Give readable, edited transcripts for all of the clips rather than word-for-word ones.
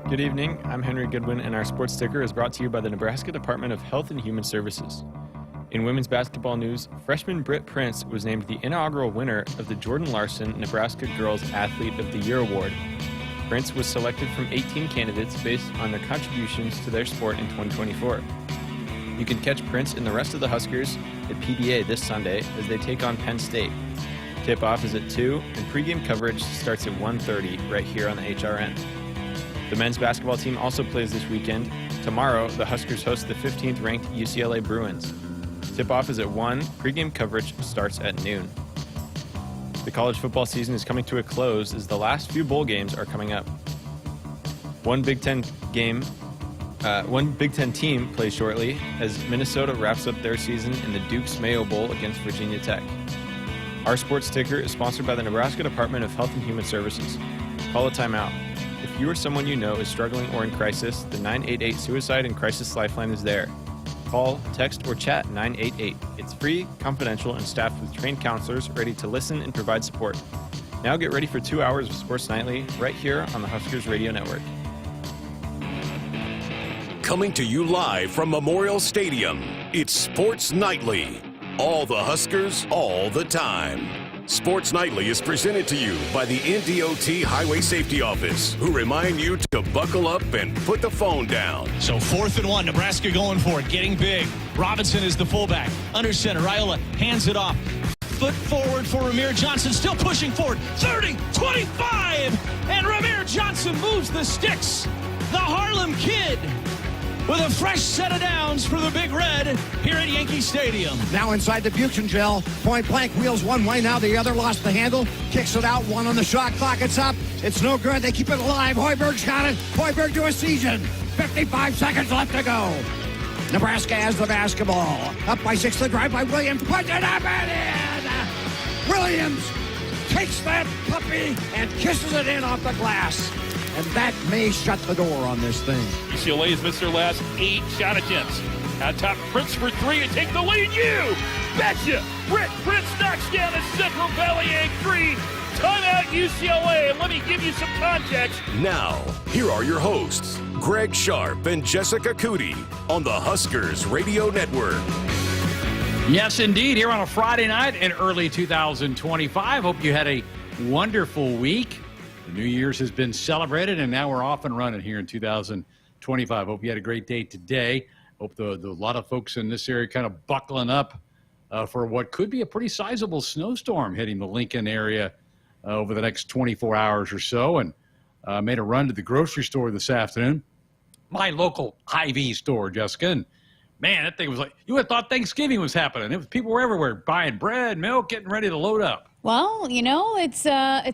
Good evening, I'm Henry Goodwin, and our sports ticker is brought to you by the Nebraska Department of Health and Human Services. In women's basketball news, freshman Britt Prince was named the inaugural winner of the Jordan Larson Nebraska Girls Athlete of the Year Award. Prince was selected from 18 candidates based on their contributions to their sport in 2024. You can catch Prince and the rest of the Huskers at PBA this Sunday as they take on Penn State. Tip-off is at 2, and pregame coverage starts at 1:30 right here on the HRN. The men's basketball team also plays this weekend. Tomorrow, the Huskers host the 15th-ranked UCLA Bruins. Tip-off is at 1. Pregame coverage starts at noon. The college football season is coming to a close as the last few bowl games are coming up. One Big Ten team plays shortly as Minnesota wraps up their season in the Duke's Mayo Bowl against Virginia Tech. Our sports ticker is sponsored by the Nebraska Department of Health and Human Services. Call a timeout. If you or someone you know is struggling or in crisis, the 988 Suicide and Crisis Lifeline is there. Call, text, or chat 988. It's free, confidential, and staffed with trained counselors ready to listen and provide support. Now get ready for 2 hours of Sports Nightly right here on the Huskers Radio Network. Coming to you live from Memorial Stadium, it's Sports Nightly. All the Huskers, all the time. Sports Nightly is presented to you by the NDOT Highway Safety Office, who remind you to buckle up and put the phone down. So 4th and 1, Nebraska going for it, getting big. Robinson is the fullback. Under center, Iola hands it off. Foot forward for Ramir Johnson, still pushing forward. 30, 25, and Ramir Johnson moves the sticks. The Harlem Kid with a fresh set of downs for the Big Red here at Yankee Stadium. Now inside the Buchengel, point blank, wheels one way, now the other, lost the handle, kicks it out, one on the shot clock, it's up, it's no good, they keep it alive, Hoiberg's got it, Hoiberg to a season, 55 seconds left to go. Nebraska has the basketball, up by 6, the drive by Williams, puts it up and in! Williams takes that puppy and kisses it in off the glass. And that may shut the door on this thing. UCLA has missed their last 8 shot attempts. On top, Prince for 3 and take the lead. You betcha! Britt Prince knocks down a Central Valley Egg 3. Timeout UCLA, and let me give you some context. Now, here are your hosts, Greg Sharp and Jessica Cootie on the Huskers Radio Network. Yes, indeed. Here on a Friday night in early 2025. Hope you had a wonderful week. The New Year's has been celebrated, and now we're off and running here in 2025. Hope you had a great day today. Hope the lot of folks in this area kind of buckling up for what could be a pretty sizable snowstorm hitting the Lincoln area over the next 24 hours or so, and made a run to the grocery store this afternoon. My local Hy-Vee store, Jessica, and man, that thing was like, you would have thought Thanksgiving was happening. People were everywhere buying bread, milk, getting ready to load up. Well, you know, it's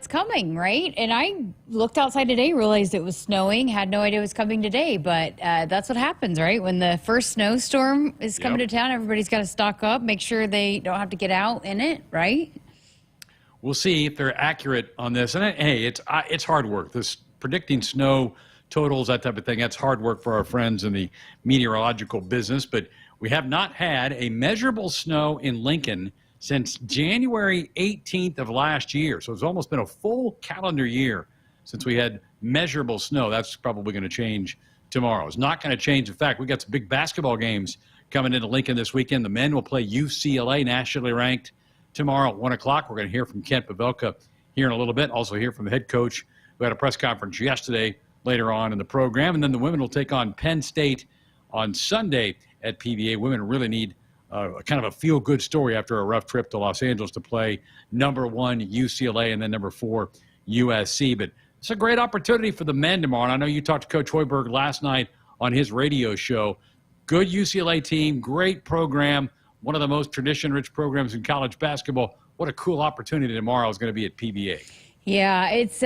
coming, right? And I looked outside today, realized it was snowing, had no idea it was coming today, but that's what happens, right? When the first snowstorm is coming to town, everybody's got to stock up, make sure they don't have to get out in it, right? We'll see if they're accurate on this. And hey, it's hard work. This predicting snow totals, that type of thing, that's hard work for our friends in the meteorological business. But we have not had a measurable snow in Lincoln since January 18th of last year. So it's almost been a full calendar year since we had measurable snow. That's probably going to change tomorrow. It's not going to change. In fact, we got some big basketball games coming into Lincoln this weekend. The men will play UCLA, nationally ranked, tomorrow at 1 o'clock. We're going to hear from Kent Pavelka here in a little bit. Also hear from the head coach who had a press conference yesterday later on in the program. And then the women will take on Penn State on Sunday at PBA. Women really need kind of a feel-good story after a rough trip to Los Angeles to play number 1 UCLA and then number 4 USC. But it's a great opportunity for the men tomorrow. And I know you talked to Coach Hoiberg last night on his radio show. Good UCLA team, great program, one of the most tradition-rich programs in college basketball. What a cool opportunity tomorrow is going to be at PBA. Yeah, it's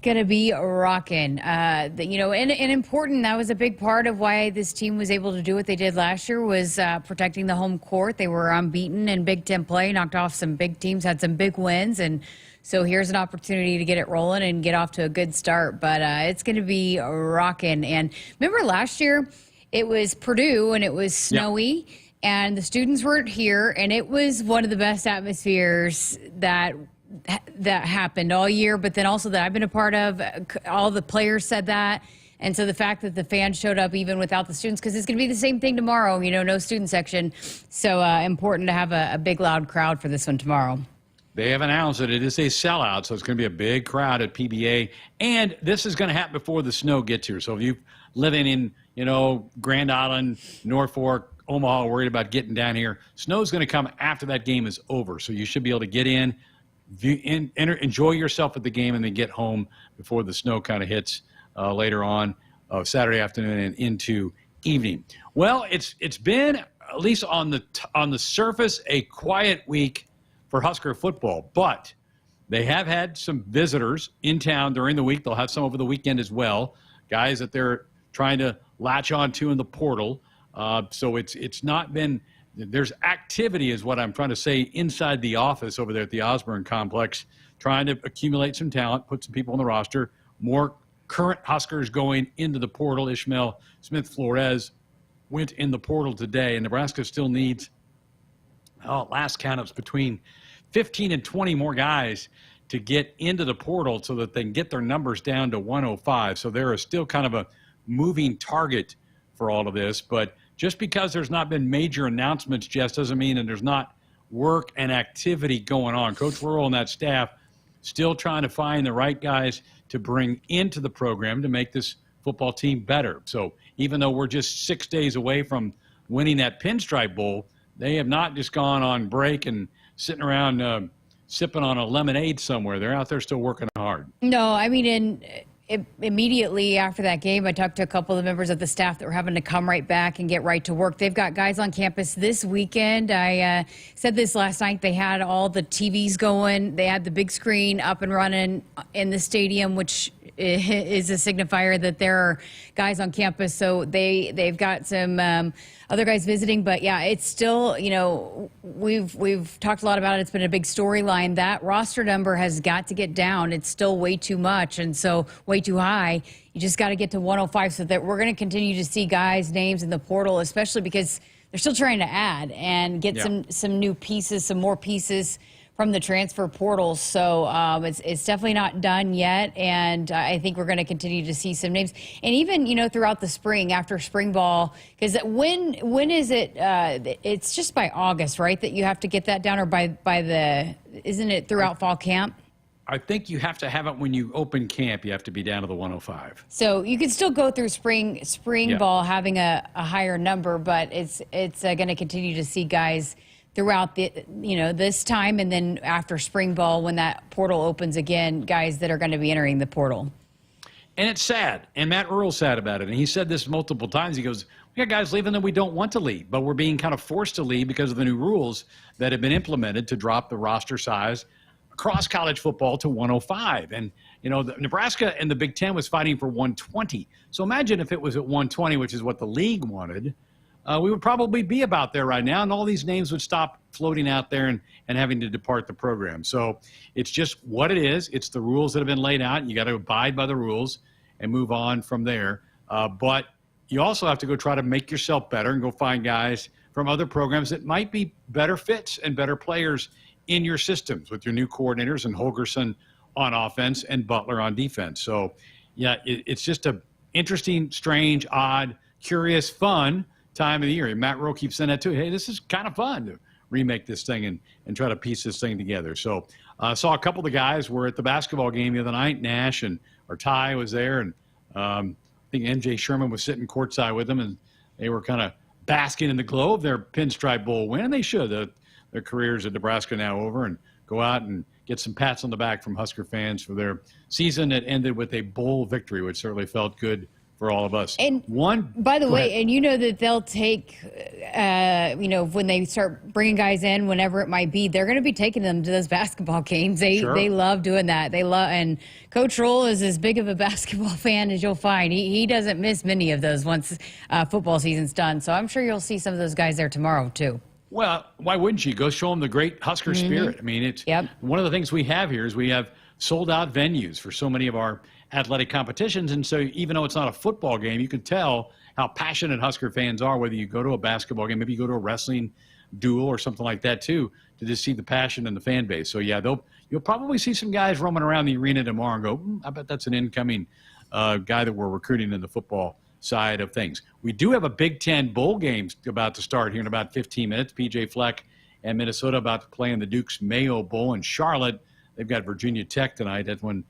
going to be rocking. You know, and important, that was a big part of why this team was able to do what they did last year was protecting the home court. They were unbeaten in Big Ten play, knocked off some big teams, had some big wins, and so here's an opportunity to get it rolling and get off to a good start. But it's going to be rocking. And remember last year, it was Purdue and it was snowy, and the students weren't here, and it was one of the best atmospheres that happened all year, but then also that I've been a part of. All the players said that. And so the fact that the fans showed up even without the students, because it's going to be the same thing tomorrow, no student section. So important to have a big, loud crowd for this one tomorrow. They have announced that it is a sellout, so it's going to be a big crowd at PBA. And this is going to happen before the snow gets here. So if you're living in, Grand Island, Norfolk, Omaha, worried about getting down here, snow's going to come after that game is over. So you should be able to get in, enjoy yourself at the game, and then get home before the snow kind of hits later on Saturday afternoon and into evening. Well, it's been, at least on the surface, a quiet week for Husker football, but they have had some visitors in town during the week. They'll have some over the weekend as well, guys that they're trying to latch on to in the portal. So it's not been – there's activity is what I'm trying to say inside the office over there at the Osborne Complex, trying to accumulate some talent, put some people on the roster, more current Huskers going into the portal. Ishmael Smith-Flores went in the portal today, and Nebraska still needs – last count, it's between 15 and 20 more guys to get into the portal so that they can get their numbers down to 105. So there is still kind of a moving target for all of this. But just because there's not been major announcements, Jess, doesn't mean that there's not work and activity going on. Coach Wuerl and that staff still trying to find the right guys to bring into the program to make this football team better. So even though we're just 6 days away from winning that Pinstripe Bowl, they have not just gone on break and sitting around sipping on a lemonade somewhere. They're out there still working hard. No, I mean, immediately after that game, I talked to a couple of the members of the staff that were having to come right back and get right to work. They've got guys on campus this weekend. I said this last night. They had all the TVs going. They had the big screen up and running in the stadium, which is a signifier that there are guys on campus. So they've got some other guys visiting. But, yeah, it's still, we've talked a lot about it. It's been a big storyline. That roster number has got to get down. It's still way too much and so way too high. You just got to get to 105 so that we're going to continue to see guys' names in the portal, especially because they're still trying to add and get some new pieces, some more pieces from the transfer portal. So it's definitely not done yet, and I think we're going to continue to see some names. And even, throughout the spring, after spring ball, because when is it? It's just by August, right, that you have to get that down, or isn't it throughout fall camp? I think you have to have it when you open camp. You have to be down to the 105. So you can still go through spring ball having a higher number, but it's going to continue to see guys throughout this time, and then after spring ball when that portal opens again, guys that are going to be entering the portal. And it's sad, and Matt Earl's sad about it, and he said this multiple times. He goes, we got guys leaving that we don't want to leave, but we're being kind of forced to leave because of the new rules that have been implemented to drop the roster size across college football to 105. And, Nebraska and the Big Ten was fighting for 120. So imagine if it was at 120, which is what the league wanted. We would probably be about there right now, and all these names would stop floating out there and having to depart the program. So it's just what it is. It's the rules that have been laid out. You got to abide by the rules and move on from there. But you also have to go try to make yourself better and go find guys from other programs that might be better fits and better players in your systems with your new coordinators and Holgorsen on offense and Butler on defense. So, yeah, it's just a interesting, strange, odd, curious, fun time of the year. And Matt Rowe keeps saying that too. Hey, this is kind of fun to remake this thing and try to piece this thing together. So I saw a couple of the guys were at the basketball game the other night. Nash or Ty was there, and I think MJ Sherman was sitting courtside with them, and they were kind of basking in the glow of their Pinstripe Bowl win. They should. Their careers at Nebraska now over, and go out and get some pats on the back from Husker fans for their season that ended with a bowl victory, which certainly felt good for all of us. And by the way, and that they'll take, when they start bringing guys in, whenever it might be, they're going to be taking them to those basketball games. They love doing that. And Coach Roll is as big of a basketball fan as you'll find. He doesn't miss many of those once football season's done. So I'm sure you'll see some of those guys there tomorrow too. Well, why wouldn't you? Go show them the great Husker spirit. I mean, it's one of the things we have here is we have sold-out venues for so many of our athletic competitions. And so even though it's not a football game, you can tell how passionate Husker fans are, whether you go to a basketball game, maybe you go to a wrestling duel or something like that too, to just see the passion and the fan base. So, yeah, you'll probably see some guys roaming around the arena tomorrow and go, I bet that's an incoming guy that we're recruiting in the football side of things. We do have a Big Ten bowl game about to start here in about 15 minutes. PJ Fleck and Minnesota about to play in the Duke's Mayo Bowl in Charlotte. They've got Virginia Tech tonight. That one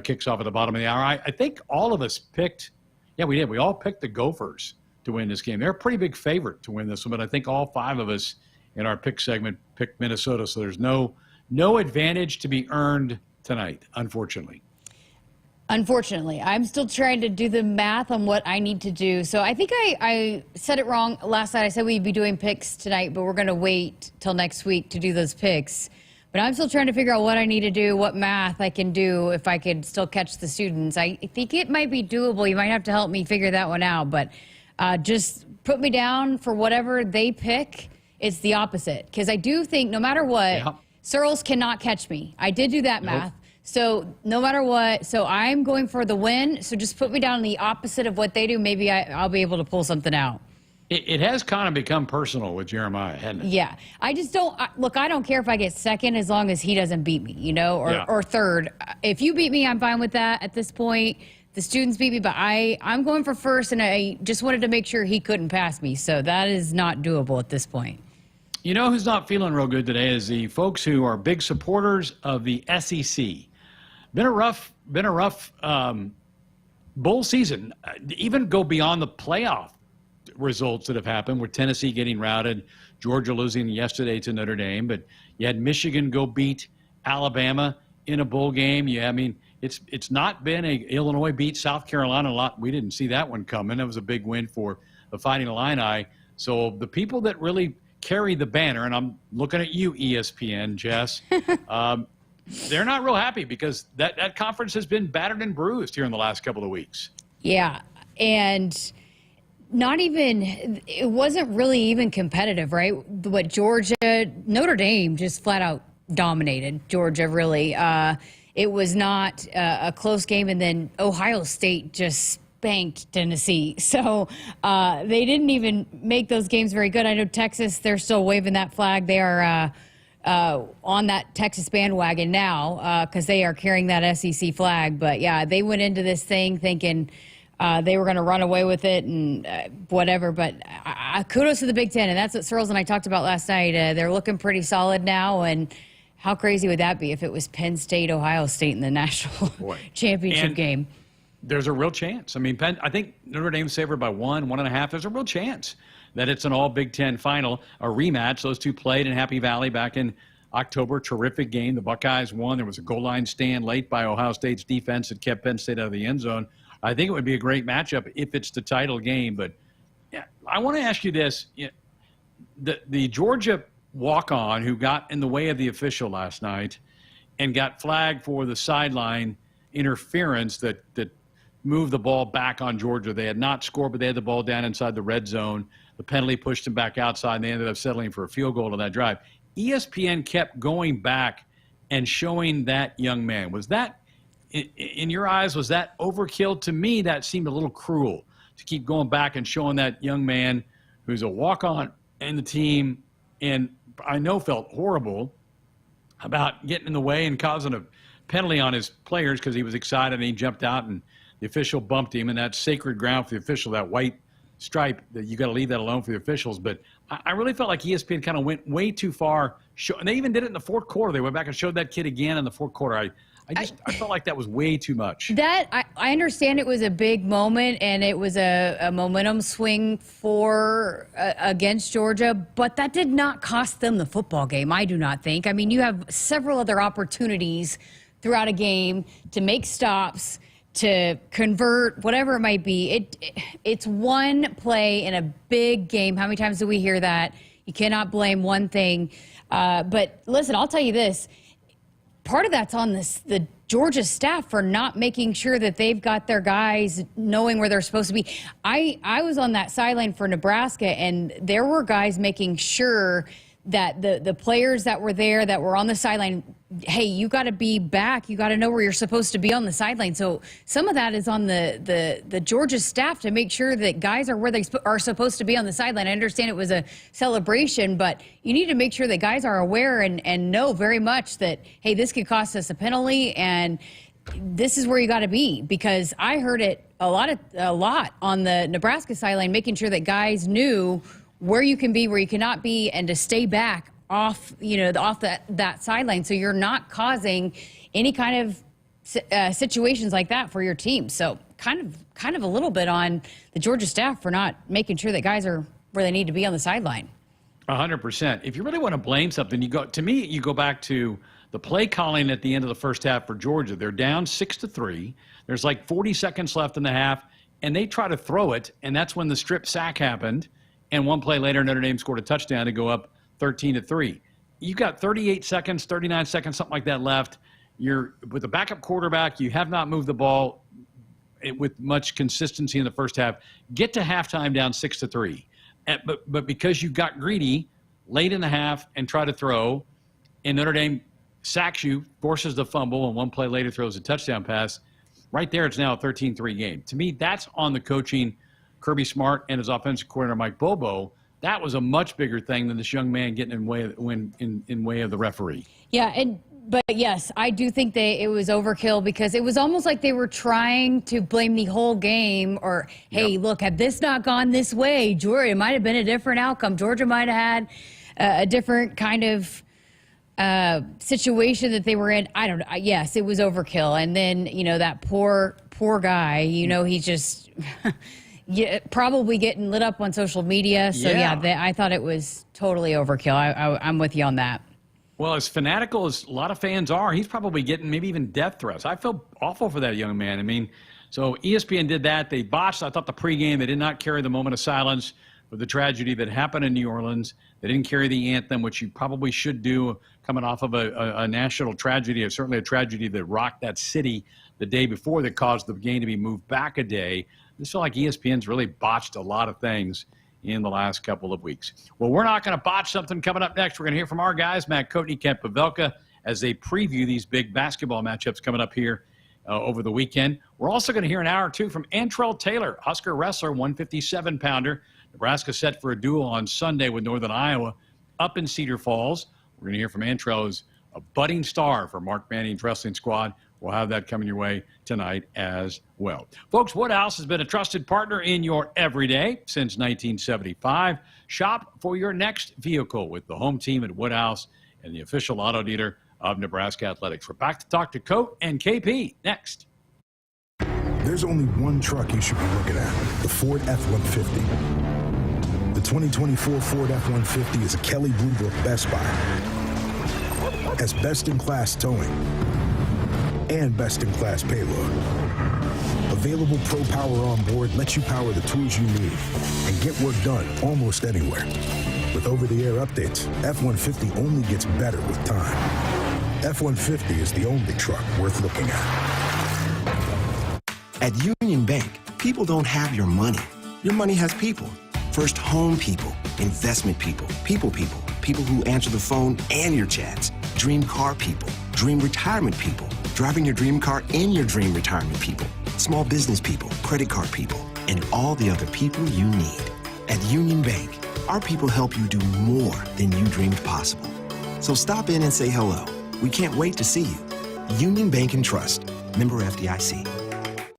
kicks off at the bottom of the hour. I think all of us picked, yeah, we did. We all picked the Gophers to win this game. They're a pretty big favorite to win this one, but I think all 5 of us in our pick segment picked Minnesota, so there's no advantage to be earned tonight, unfortunately. Unfortunately, I'm still trying to do the math on what I need to do. So I think I said it wrong last night. I said we'd be doing picks tonight, but we're going to wait till next week to do those picks. But I'm still trying to figure out what I need to do, what math I can do if I could still catch the students. I think it might be doable. You might have to help me figure that one out. But just put me down for whatever they pick. It's the opposite. Because I do think no matter what, Searles cannot catch me. I did do that math. So no matter what, so I'm going for the win. So just put me down the opposite of what they do. Maybe I'll be able to pull something out. It has kind of become personal with Jeremiah, hasn't it? Yeah. I just don't look, I don't care if I get second as long as he doesn't beat me, you know, or third. If you beat me, I'm fine with that at this point. The students beat me, but I'm going for first, and I just wanted to make sure he couldn't pass me. So that is not doable at this point. You know who's not feeling real good today is the folks who are big supporters of the SEC. Been a rough bowl season. Even go beyond the playoff results that have happened, with Tennessee getting routed, Georgia losing yesterday to Notre Dame, but you had Michigan go beat Alabama in a bowl game. Yeah, I mean, it's not been Illinois beat South Carolina a lot. We didn't see that one coming. That was a big win for the Fighting Illini. So the people that really carry the banner, and I'm looking at you, ESPN, Jess, they're not real happy because that conference has been battered and bruised here in the last couple of weeks. Yeah, and it wasn't really even competitive, right? What Notre Dame just flat out dominated Georgia, really. It was not a close game, and then Ohio State just spanked Tennessee. So they didn't even make those games very good. I know Texas, they're still waving that flag. They are on that Texas bandwagon now because they are carrying that SEC flag. But, yeah, they went into this thing thinking they were going to run away with it and whatever. But kudos to the Big Ten, and that's what Searles and I talked about last night. They're looking pretty solid now, and how crazy would that be if it was Penn State, Ohio State in the national championship game? There's a real chance. I mean, I think Notre Dame's favored by 1.5. There's a real chance that it's an all Big Ten final, a rematch. Those two played in Happy Valley back in October. Terrific game. The Buckeyes won. There was a goal line stand late by Ohio State's defense that kept Penn State out of the end zone. I think it would be a great matchup if it's the title game. But yeah, I want to ask you this. The Georgia walk-on who got in the way of the official last night and got flagged for the sideline interference that moved the ball back on Georgia. They had not scored, but they had the ball down inside the red zone. The penalty pushed them back outside, and they ended up settling for a field goal on that drive. ESPN kept going back and showing that young man. Was that, in your eyes, was that overkill? To me, that seemed a little cruel to keep going back and showing that young man who's a walk-on in the team, and I know felt horrible about getting in the way and causing a penalty on his players because he was excited and he jumped out and the official bumped him, and that's sacred ground for the official, that white stripe, that you got to leave that alone for the officials. But I really felt like ESPN kind of went way too far. And they even did it in the fourth quarter. They went back and showed that kid again in the fourth quarter. I felt like that was way too much. I understand it was a big moment and it was a momentum swing against Georgia, but that did not cost them the football game, I do not think. I mean, you have several other opportunities throughout a game to make stops, to convert, whatever it might be. It's one play in a big game. How many times do we hear that? You cannot blame one thing. But listen, I'll tell you this. Part of that's on the Georgia staff for not making sure that they've got their guys knowing where they're supposed to be. I was on that sideline for Nebraska, and there were guys making sure that the players that were there, that were on the sideline, hey, you got to be back. You got to know where you're supposed to be on the sideline. So some of that is on the Georgia staff to make sure that guys are where they are supposed to be on the sideline. I understand it was a celebration, but you need to make sure that guys are aware and know very much that, hey, this could cost us a penalty. And this is where you got to be, because I heard it a lot on the Nebraska sideline, making sure that guys knew where you can be, where you cannot be, and to stay back off that sideline, so you're not causing any kind of situations like that for your team. So kind of a little bit on the Georgia staff for not making sure that guys are where they need to be on the sideline. 100%. If you really want to blame something, you go back to the play calling at the end of the first half for Georgia. They're down 6-3. There's like 40 seconds left in the half, and they try to throw it, and that's when the strip sack happened. And one play later, Notre Dame scored a touchdown to go up 13-3. You got 38 seconds, 39 seconds, something like that left. You're with a backup quarterback. You have not moved the ball with much consistency in the first half. Get to halftime down 6-3. But because you got greedy late in the half and try to throw, and Notre Dame sacks you, forces the fumble, and one play later throws a touchdown pass, right there it's now a 13-3 game. To me, that's on the coaching, Kirby Smart and his offensive coordinator, Mike Bobo. That was a much bigger thing than this young man getting in way of the referee. Yeah, but yes, I do think it was overkill, because it was almost like they were trying to blame the whole game, or, hey, look, had this not gone this way, Georgia, it might have been a different outcome. Georgia might have had a different kind of situation that they were in. I don't know. Yes, it was overkill. And then, that poor guy, he's just probably getting lit up on social media. So, I thought it was totally overkill. I'm with you on that. Well, as fanatical as a lot of fans are, he's probably getting maybe even death threats. I feel awful for that young man. I mean, so ESPN did that. They botched, I thought, the pregame. They did not carry the moment of silence for the tragedy that happened in New Orleans. They didn't carry the anthem, which you probably should do coming off of a national tragedy, or certainly a tragedy that rocked that city the day before that caused the game to be moved back a day. I feel like ESPN's really botched a lot of things in the last couple of weeks. Well, we're not going to botch something coming up next. We're going to hear from our guys, Matt Coatney, Kent Pavelka, as they preview these big basketball matchups coming up here over the weekend. We're also going to hear an hour or two from Antrell Taylor, Husker wrestler, 157-pounder. Nebraska set for a duel on Sunday with Northern Iowa up in Cedar Falls. We're going to hear from Antrell, who's a budding star for Mark Manning's wrestling squad. We'll have that coming your way tonight as well. Folks, Woodhouse has been a trusted partner in your everyday since 1975. Shop for your next vehicle with the home team at Woodhouse and the official auto dealer of Nebraska Athletics. We're back to talk to Coat and KP next. There's only one truck you should be looking at, the Ford F-150. The 2024 Ford F-150 is a Kelley Blue Book Best Buy. Has best-in-class towing and best-in-class payload. Available Pro Power on board lets you power the tools you need and get work done almost anywhere. With over-the-air updates, F-150 only gets better with time. F-150 is the only truck worth looking at. At Union Bank, people don't have your money. Your money has people. First home people, investment people, people who answer the phone and your chats, dream car people, dream retirement people, driving your dream car in your dream retirement people, small business people, credit card people, and all the other people you need. At Union Bank, our people help you do more than you dreamed possible. So stop in and say hello. We can't wait to see you. Union Bank and Trust, member FDIC.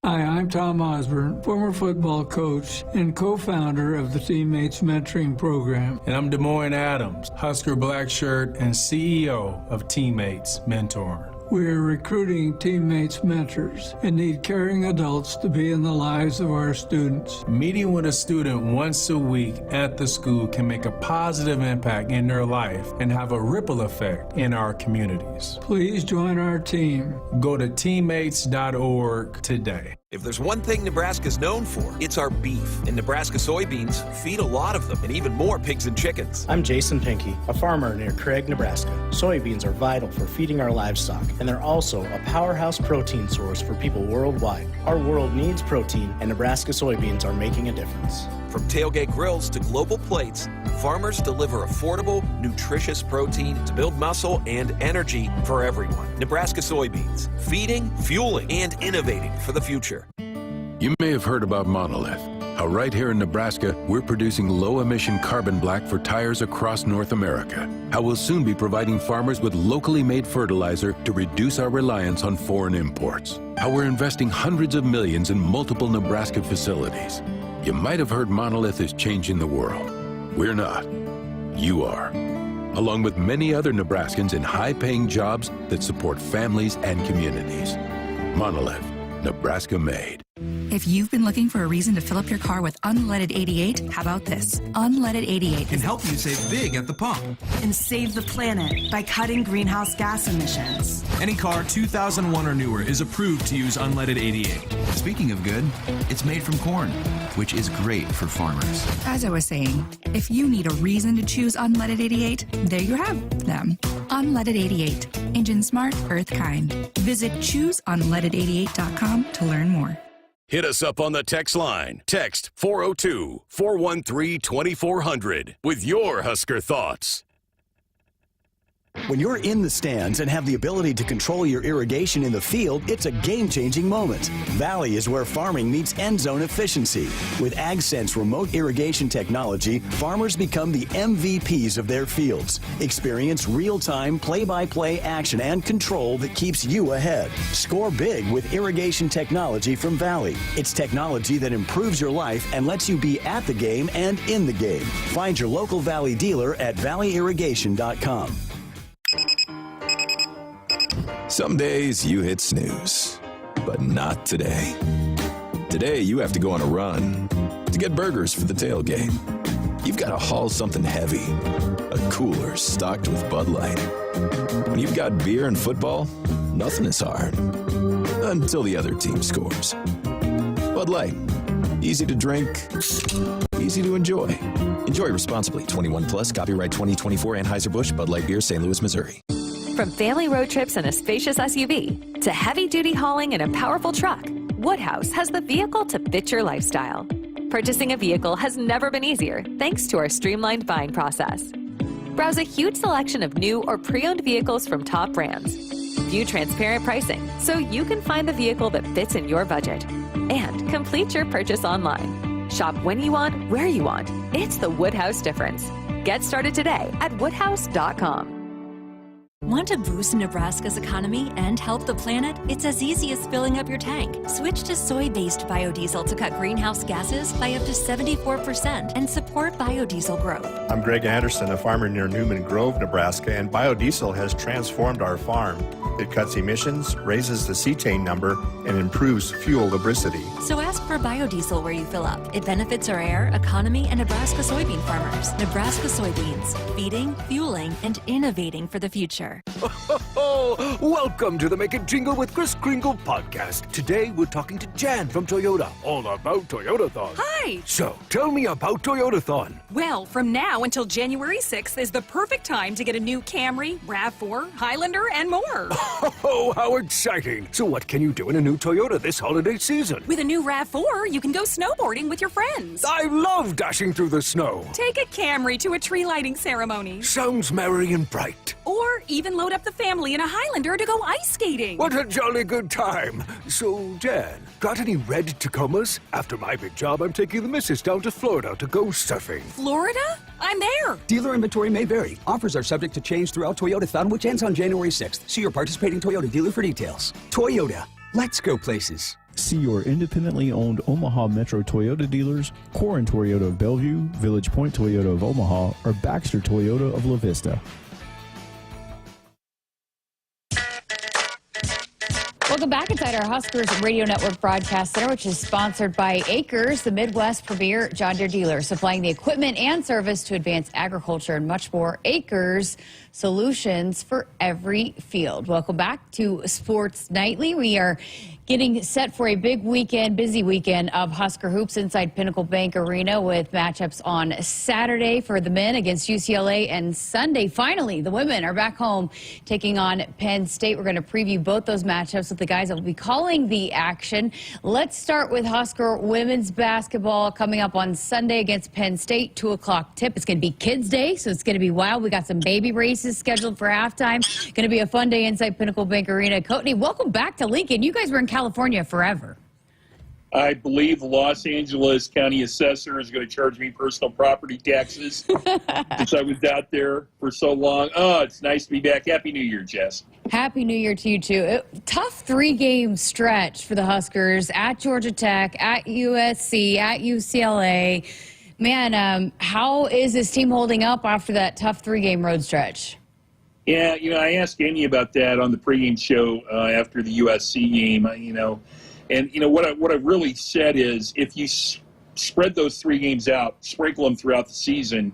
Hi, I'm Tom Osborne, former football coach and co-founder of the Teammates Mentoring Program. And I'm Des Moines Adams, Husker Black Shirt and CEO of Teammates Mentoring. We're recruiting Teammates mentors and need caring adults to be in the lives of our students. Meeting with a student once a week at the school can make a positive impact in their life and have a ripple effect in our communities. Please join our team. Go to teammates.org today. If there's one thing Nebraska's known for, it's our beef. And Nebraska soybeans feed a lot of them, and even more pigs and chickens. I'm Jason Pinky, a farmer near Craig, Nebraska. Soybeans are vital for feeding our livestock, and they're also a powerhouse protein source for people worldwide. Our world needs protein, and Nebraska soybeans are making a difference. From tailgate grills to global plates, farmers deliver affordable, nutritious protein to build muscle and energy for everyone. Nebraska soybeans, feeding, fueling, and innovating for the future. You may have heard about Monolith. How right here in Nebraska, we're producing low-emission carbon black for tires across North America. How we'll soon be providing farmers with locally made fertilizer to reduce our reliance on foreign imports. How we're investing hundreds of millions in multiple Nebraska facilities. You might have heard Monolith is changing the world. We're not. You are. Along with many other Nebraskans in high-paying jobs that support families and communities. Monolith, Nebraska made. If you've been looking for a reason to fill up your car with unleaded 88, how about this? Unleaded 88 can help you save big at the pump and save the planet by cutting greenhouse gas emissions. Any car 2001 or newer is approved to use unleaded 88. Speaking of good, it's made from corn, which is great for farmers. As I was saying, if you need a reason to choose unleaded 88, there you have them. Unleaded 88. Engine smart, earth kind. Visit chooseunleaded88.com to learn more. Hit us up on the text line. Text 402-413-2400 with your Husker thoughts. When you're in the stands and have the ability to control your irrigation in the field, it's a game-changing moment. Valley is where farming meets end zone efficiency. With AgSense remote irrigation technology, farmers become the MVPs of their fields. Experience real-time, play-by-play action and control that keeps you ahead. Score big with irrigation technology from Valley. It's technology that improves your life and lets you be at the game and in the game. Find your local Valley dealer at valleyirrigation.com. Some days you hit snooze, but not today. Today you have to go on a run to get burgers for the tailgate. You've got to haul something heavy, a cooler stocked with Bud Light. When you've got beer and football, nothing is hard, until the other team scores. Bud Light, easy to drink, easy to enjoy. Enjoy responsibly. 21 plus, copyright 2024 Anheuser-Busch, Bud Light Beer, St. Louis, Missouri. From family road trips in a spacious SUV to heavy-duty hauling in a powerful truck, Woodhouse has the vehicle to fit your lifestyle. Purchasing a vehicle has never been easier thanks to our streamlined buying process. Browse a huge selection of new or pre-owned vehicles from top brands. View transparent pricing so you can find the vehicle that fits in your budget. And complete your purchase online. Shop when you want, where you want. It's the Woodhouse difference. Get started today at woodhouse.com. Want to boost Nebraska's economy and help the planet? It's as easy as filling up your tank. Switch to soy-based biodiesel to cut greenhouse gases by up to 74% and support biodiesel growth. I'm Greg Anderson, a farmer near Newman Grove, Nebraska, and biodiesel has transformed our farm. It cuts emissions, raises the cetane number, and improves fuel lubricity. So ask for biodiesel where you fill up. It benefits our air, economy, and Nebraska soybean farmers. Nebraska soybeans, feeding, fueling, and innovating for the future. Welcome to the Make It Jingle with Kris Kringle podcast. Today we're talking to Jan from Toyota, all about Toyotathon. Hi! So, tell me about Toyotathon. Well, from now until January 6th is the perfect time to get a new Camry, RAV4, Highlander, and more. Oh, how exciting! So what can you do in a new Toyota this holiday season? With a new RAV4, you can go snowboarding with your friends. I love dashing through the snow. Take a Camry to a tree lighting ceremony. Sounds merry and bright. Or even load up the family in a Highlander to go ice skating. What a jolly good time. So, Jan, got any red Tacomas? After my big job, I'm taking the missus down to Florida to go surfing. Florida? I'm there. Dealer inventory may vary. Offers are subject to change throughout Toyotathon, which ends on January 6th. See your participating Toyota dealer for details. Toyota. Let's go places. See your independently owned Omaha Metro Toyota dealers, Corin Toyota of Bellevue, Village Point Toyota of Omaha, or Baxter Toyota of La Vista. Welcome back inside our Huskers Radio Network Broadcast Center, which is sponsored by Acres, the Midwest premier John Deere dealer, supplying the equipment and service to advance agriculture and much more. Acres, solutions for every field. Welcome back to Sports Nightly. We are getting set for a big weekend, busy weekend of Husker hoops inside Pinnacle Bank Arena with matchups on Saturday for the men against UCLA and Sunday. Finally, the women are back home taking on Penn State. We're going to preview both those matchups with the guys that will be calling the action. Let's start with Husker women's basketball coming up on Sunday against Penn State, 2 o'clock tip. It's going to be Kids Day, so it's going to be wild. We got some baby races scheduled for halftime. Going to be a fun day inside Pinnacle Bank Arena. Courtney, welcome back to Lincoln. You guys were in California forever. I believe the Los Angeles County Assessor is going to charge me personal property taxes since I was out there for so long. Oh, it's nice to be back. Happy New Year, Jess. Happy New Year to you, too. Tough 3-game stretch for the Huskers at Georgia Tech, at USC, at UCLA. Man, how is this team holding up after that tough 3-game road stretch? Yeah, I asked Amy about that on the pregame show after the USC game, And, what I really said is if you spread those 3 games out, sprinkle them throughout the season,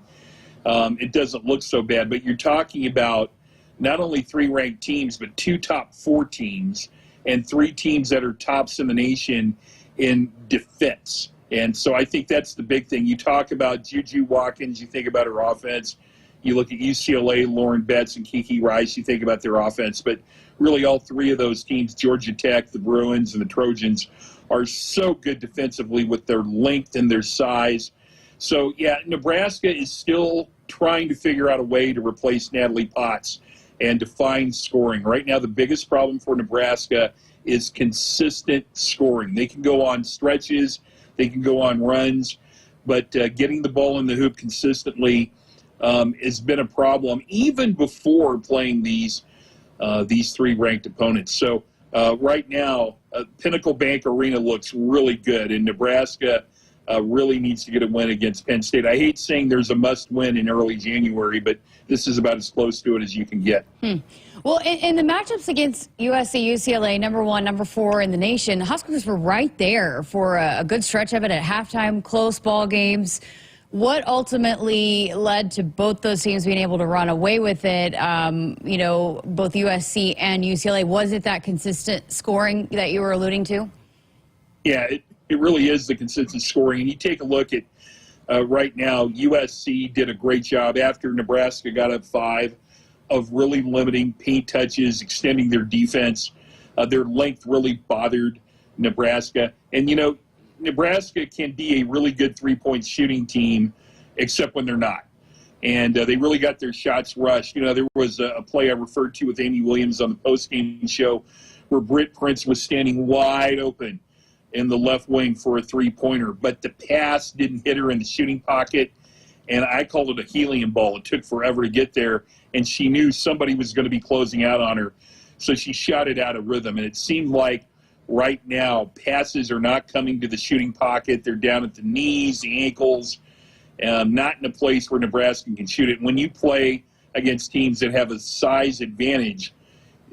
it doesn't look so bad. But you're talking about not only 3 ranked teams, but 2 top 4 teams and 3 teams that are tops in the nation in defense. And so I think that's the big thing. You talk about Juju Watkins, you think about her offense. You look at UCLA, Lauren Betts, and Kiki Rice, you think about their offense. But really all 3 of those teams, Georgia Tech, the Bruins, and the Trojans, are so good defensively with their length and their size. So, yeah, Nebraska is still trying to figure out a way to replace Natalie Potts and to find scoring. Right now, the biggest problem for Nebraska is consistent scoring. They can go on stretches, they can go on runs, but getting the ball in the hoop consistently has been a problem even before playing these 3 ranked opponents. So right now, Pinnacle Bank Arena looks really good, and Nebraska really needs to get a win against Penn State. I hate saying there's a must-win in early January, but this is about as close to it as you can get. Well, in the matchups against USC, UCLA, number 1, number 4 in the nation, the Huskers were right there for a good stretch of it at halftime, close ball games. What ultimately led to both those teams being able to run away with it, both USC and UCLA? Was it that consistent scoring that you were alluding to? Yeah, it really is the consistent scoring. And you take a look at right now, USC did a great job after Nebraska got up 5 of really limiting paint touches, extending their defense. Their length really bothered Nebraska. And, Nebraska can be a really good 3-point shooting team, except when they're not. And they really got their shots rushed. There was a play I referred to with Amy Williams on the postgame show where Britt Prince was standing wide open in the left wing for a 3-pointer, but the pass didn't hit her in the shooting pocket, and I called it a helium ball. It took forever to get there, and she knew somebody was going to be closing out on her, so she shot it out of rhythm. And it seemed like right now passes are not coming to the shooting pocket. They're down at the knees, the ankles, not in a place where Nebraska can shoot it. When you play against teams that have a size advantage,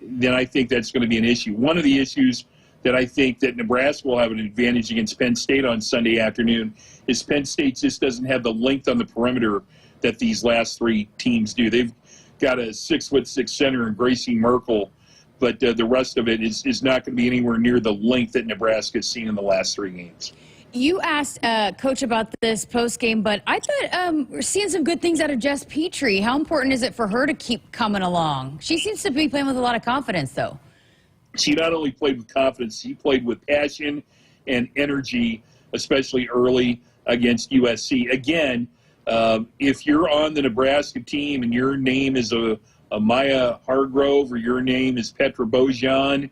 then I think that's going to be an issue. One of the issues that I think that Nebraska will have an advantage against Penn State on Sunday afternoon is Penn State just doesn't have the length on the perimeter that these last 3 teams do. They've got a 6'6" center in Gracie Merkel, but the rest of it is not going to be anywhere near the length that Nebraska has seen in the last 3 games. You asked Coach about this post-game, but I thought we're seeing some good things out of Jess Petrie. How important is it for her to keep coming along? She seems to be playing with a lot of confidence, though. She not only played with confidence, she played with passion and energy, especially early against USC. Again, if you're on the Nebraska team and your name is a Maya Hargrove or your name is Petra Bojan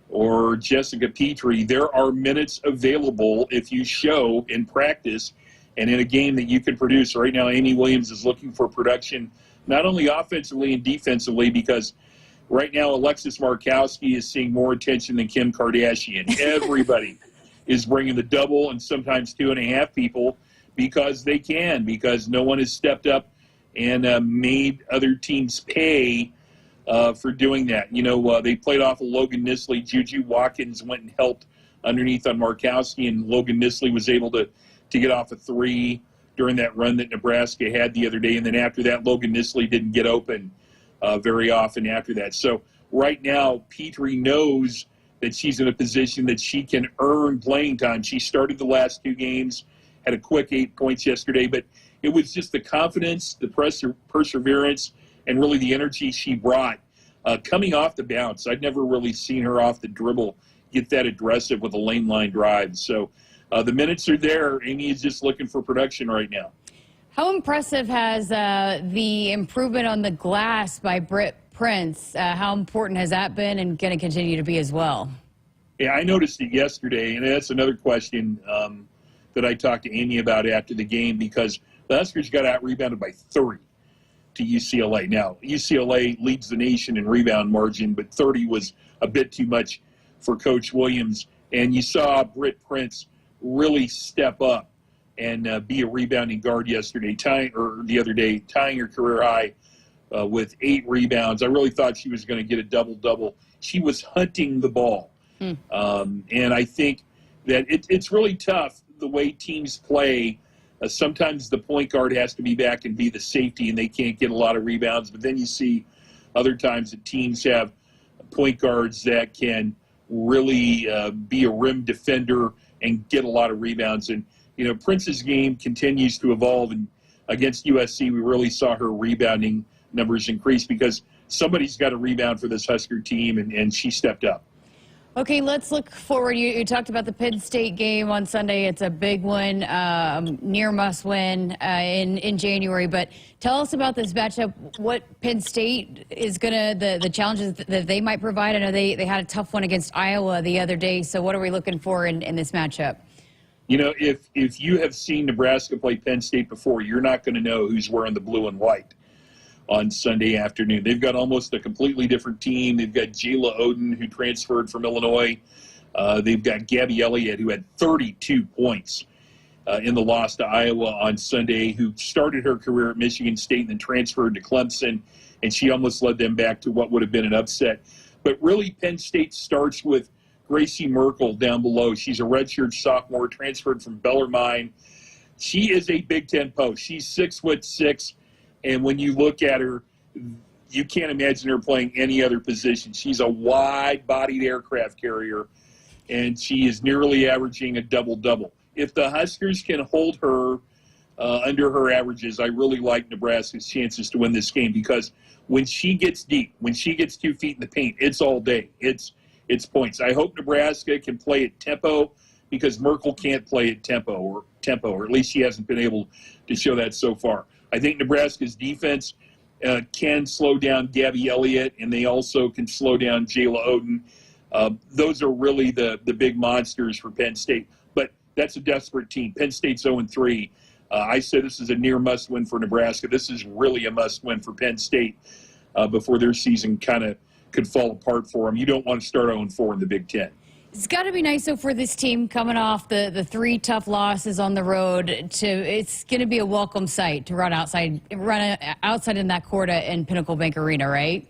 or Jessica Petrie, there are minutes available if you show in practice and in a game that you can produce. Right now, Amy Williams is looking for production, not only offensively and defensively, because right now Alexis Markowski is seeing more attention than Kim Kardashian. Everybody is bringing the double and sometimes 2.5 people because they can, because no one has stepped up and made other teams pay for doing that. They played off of Logan Nisley. Juju Watkins went and helped underneath on Markowski, and Logan Nisley was able to get off a 3 during that run that Nebraska had the other day. And then after that, Logan Nisley didn't get open very often after that. So right now, Petrie knows that she's in a position that she can earn playing time. She started the last 2 games, had a quick 8 points yesterday, but it was just the confidence, the perseverance, and really the energy she brought coming off the bounce. I'd never really seen her off the dribble get that aggressive with a lane line drive. So the minutes are there. Amy is just looking for production right now. How impressive has the improvement on the glass by Britt Prince, how important has that been and going to continue to be as well? Yeah, I noticed it yesterday, and that's another question that I talked to Amy about after the game, because the Huskers got out-rebounded by 30 to UCLA. Now, UCLA leads the nation in rebound margin, but 30 was a bit too much for Coach Williams. And you saw Britt Prince really step up and be a rebounding guard yesterday, tying her career high with 8 rebounds. I really thought she was going to get a double-double. She was hunting the ball. And I think that it's really tough the way teams play. Sometimes the point guard has to be back and be the safety, and they can't get a lot of rebounds. But then you see other times that teams have point guards that can really be a rim defender and get a lot of rebounds. And, Prince's game continues to evolve. And against USC, we really saw her rebounding numbers increase because somebody's got to rebound for this Husker team, and she stepped up. Okay, let's look forward. You talked about the Penn State game on Sunday. It's a big one, near must-win in January. But tell us about this matchup, what Penn State is going to, the challenges that they might provide. I know they had a tough one against Iowa the other day. So what are we looking for in this matchup? If you have seen Nebraska play Penn State before, you're not going to know who's wearing the blue and white on Sunday afternoon. They've got almost a completely different team. They've got Jayla Oden, who transferred from Illinois. They've got Gabby Elliott, who had 32 points in the loss to Iowa on Sunday, who started her career at Michigan State and then transferred to Clemson, and she almost led them back to what would have been an upset. But really, Penn State starts with Gracie Merkel down below. She's a redshirt sophomore, transferred from Bellarmine. She is a Big Ten post. She's 6'6". And when you look at her, you can't imagine her playing any other position. She's a wide-bodied aircraft carrier, and she is nearly averaging a double-double. If the Huskers can hold her under her averages, I really like Nebraska's chances to win this game, because when she gets deep, when she gets 2 feet in the paint, it's all day. It's points. I hope Nebraska can play at tempo, because Merkel can't play at tempo, or at least she hasn't been able to show that so far. I think Nebraska's defense can slow down Gabby Elliott, and they also can slow down Jayla Oden. Those are really the big monsters for Penn State. But that's a desperate team. Penn State's 0-3. I said this is a near must-win for Nebraska. This is really a must-win for Penn State before their season kind of could fall apart for them. You don't want to start 0-4 in the Big Ten. It's got to be nice, though, for this team coming off the 3 tough losses on the road. It's going to be a welcome sight to run outside in that court in Pinnacle Bank Arena, right?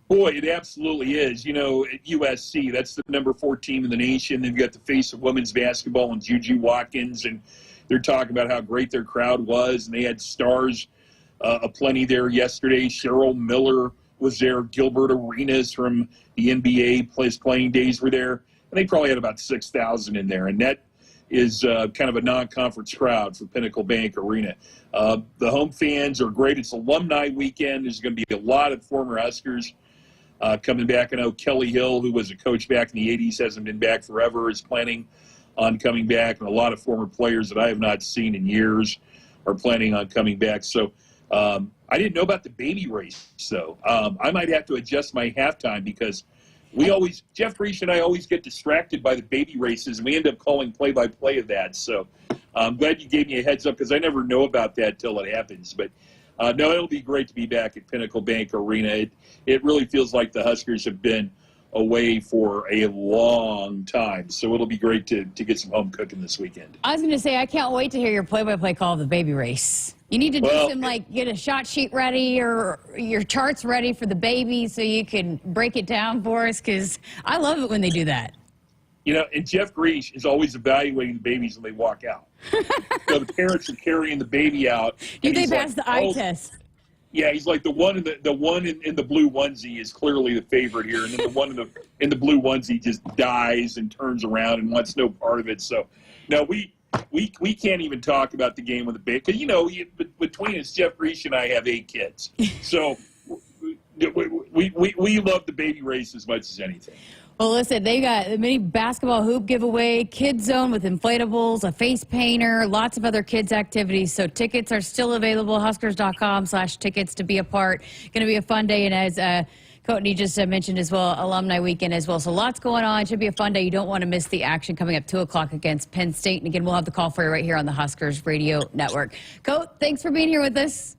Boy, it absolutely is. At USC, that's the number 4 team in the nation. They've got the face of women's basketball and Juju Watkins, and they're talking about how great their crowd was, and they had stars aplenty there yesterday. Cheryl Miller was there. Gilbert Arenas from the NBA playing days were there. And they probably had about 6,000 in there. And that is kind of a non-conference crowd for Pinnacle Bank Arena. The home fans are great. It's alumni weekend. There's going to be a lot of former Huskers coming back. I know Kelly Hill, who was a coach back in the 80s, hasn't been back forever, is planning on coming back. And a lot of former players that I have not seen in years are planning on coming back. So I didn't know about the baby race, though. I might have to adjust my halftime, because Jeff Reich and I always get distracted by the baby races, and we end up calling play-by-play of that. So I'm glad you gave me a heads up, because I never know about that till it happens. But no, it'll be great to be back at Pinnacle Bank Arena. It really feels like the Huskers have been away for a long time, so it'll be great to get some home cooking this weekend. I was going to say, I can't wait to hear your play-by-play call of the baby race. You need to do some, get a shot sheet ready or your charts ready for the baby so you can break it down for us, because I love it when they do that. And Jeff Reich is always evaluating the babies when they walk out. So the parents are carrying the baby out. Do they pass the eye test? Yeah, he's like the one in the blue onesie is clearly the favorite here, and then the one in the blue onesie just dies and turns around and wants no part of it. So, no, we can't even talk about the game with the baby, because between us, Jeff Reich and I have 8 kids, so we love the baby race as much as anything. Well, listen, they got a mini basketball hoop giveaway, kids zone with inflatables, a face painter, lots of other kids activities. So tickets are still available, Huskers.com/tickets to be a part. Going to be a fun day. And as Courtney just mentioned as well, Alumni Weekend as well. So lots going on. Should be a fun day. You don't want to miss the action coming up 2 o'clock against Penn State. And again, we'll have the call for you right here on the Huskers Radio Network. Coach, thanks for being here with us.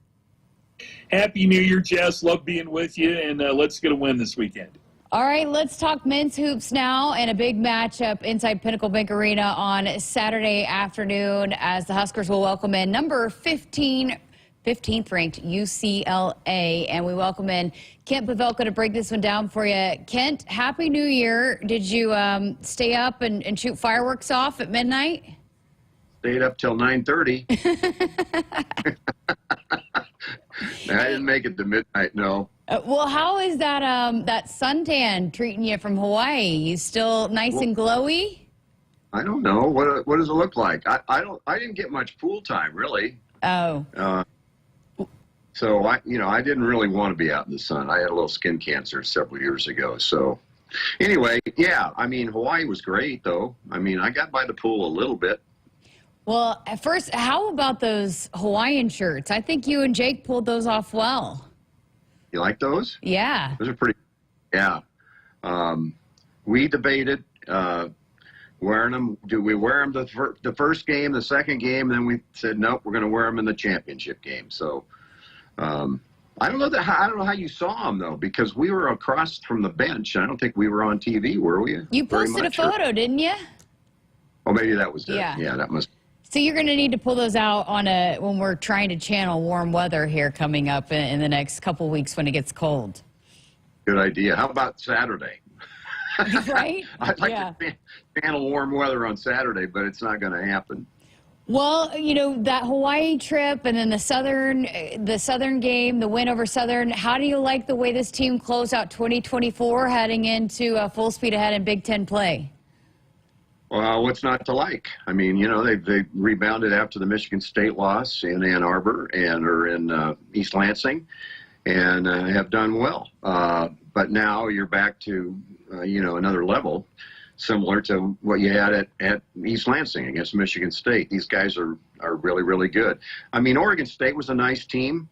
Happy New Year, Jess. Love being with you, and let's get a win this weekend. All right, let's talk men's hoops now, and a big matchup inside Pinnacle Bank Arena on Saturday afternoon as the Huskers will welcome in number 15th ranked UCLA, and we welcome in Kent Pavelka to break this one down for you. Kent, Happy New Year. Did you stay up and shoot fireworks off at midnight? Stayed up till 9:30. I didn't make it to midnight, no. Well, how is that that suntan treating you from Hawaii? You still nice and glowy? I don't know. What does it look like? I didn't get much pool time, really. Oh. So I didn't really want to be out in the sun. I had a little skin cancer several years ago. So anyway, yeah, I mean, Hawaii was great, though. I mean, I got by the pool a little bit. Well, at first, how about those Hawaiian shirts? I think you and Jake pulled those off well. You like those? Yeah. Those are pretty, yeah. We debated wearing them. Do we wear them the first game, the second game? Then we said, nope, we're going to wear them in the championship game. So I don't know how you saw them, though, because we were across from the bench. I don't think we were on TV, were we? You posted a photo, didn't you? Oh, maybe that was it. Yeah. Yeah, that must. So you're going to need to pull those out when we're trying to channel warm weather here coming up in the next couple weeks when it gets cold. Good idea. How about Saturday? Right? I'd like to channel warm weather on Saturday, but it's not going to happen. Well, that Hawaii trip and then the Southern game, the win over Southern, how do you like the way this team closed out 2024 heading into full speed ahead in Big Ten play? Well, what's not to like? I mean, they rebounded after the Michigan State loss in Ann Arbor and are in East Lansing and have done well. But now you're back to, another level similar to what you had at East Lansing against Michigan State. These guys are really, really good. I mean, Oregon State was a nice team,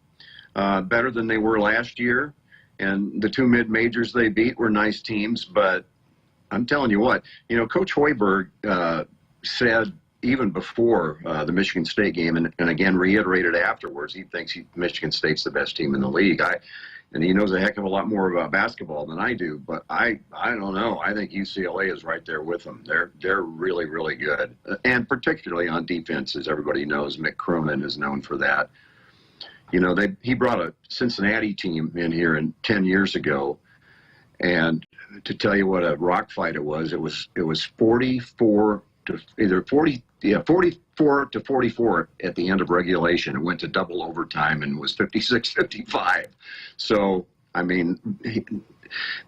better than they were last year. And the two mid-majors they beat were nice teams, but I'm telling you what, Coach Hoiberg said even before the Michigan State game, and again reiterated afterwards, he thinks Michigan State's the best team in the league. And he knows a heck of a lot more about basketball than I do, but I don't know. I think UCLA is right there with them. They're really, really good, and particularly on defense, as everybody knows, Mick Cronin is known for that. He brought a Cincinnati team in here 10 years ago, and to tell you what a rock fight it was 44 to 44 at the end of regulation. It went to double overtime and was 56-55. So, I mean,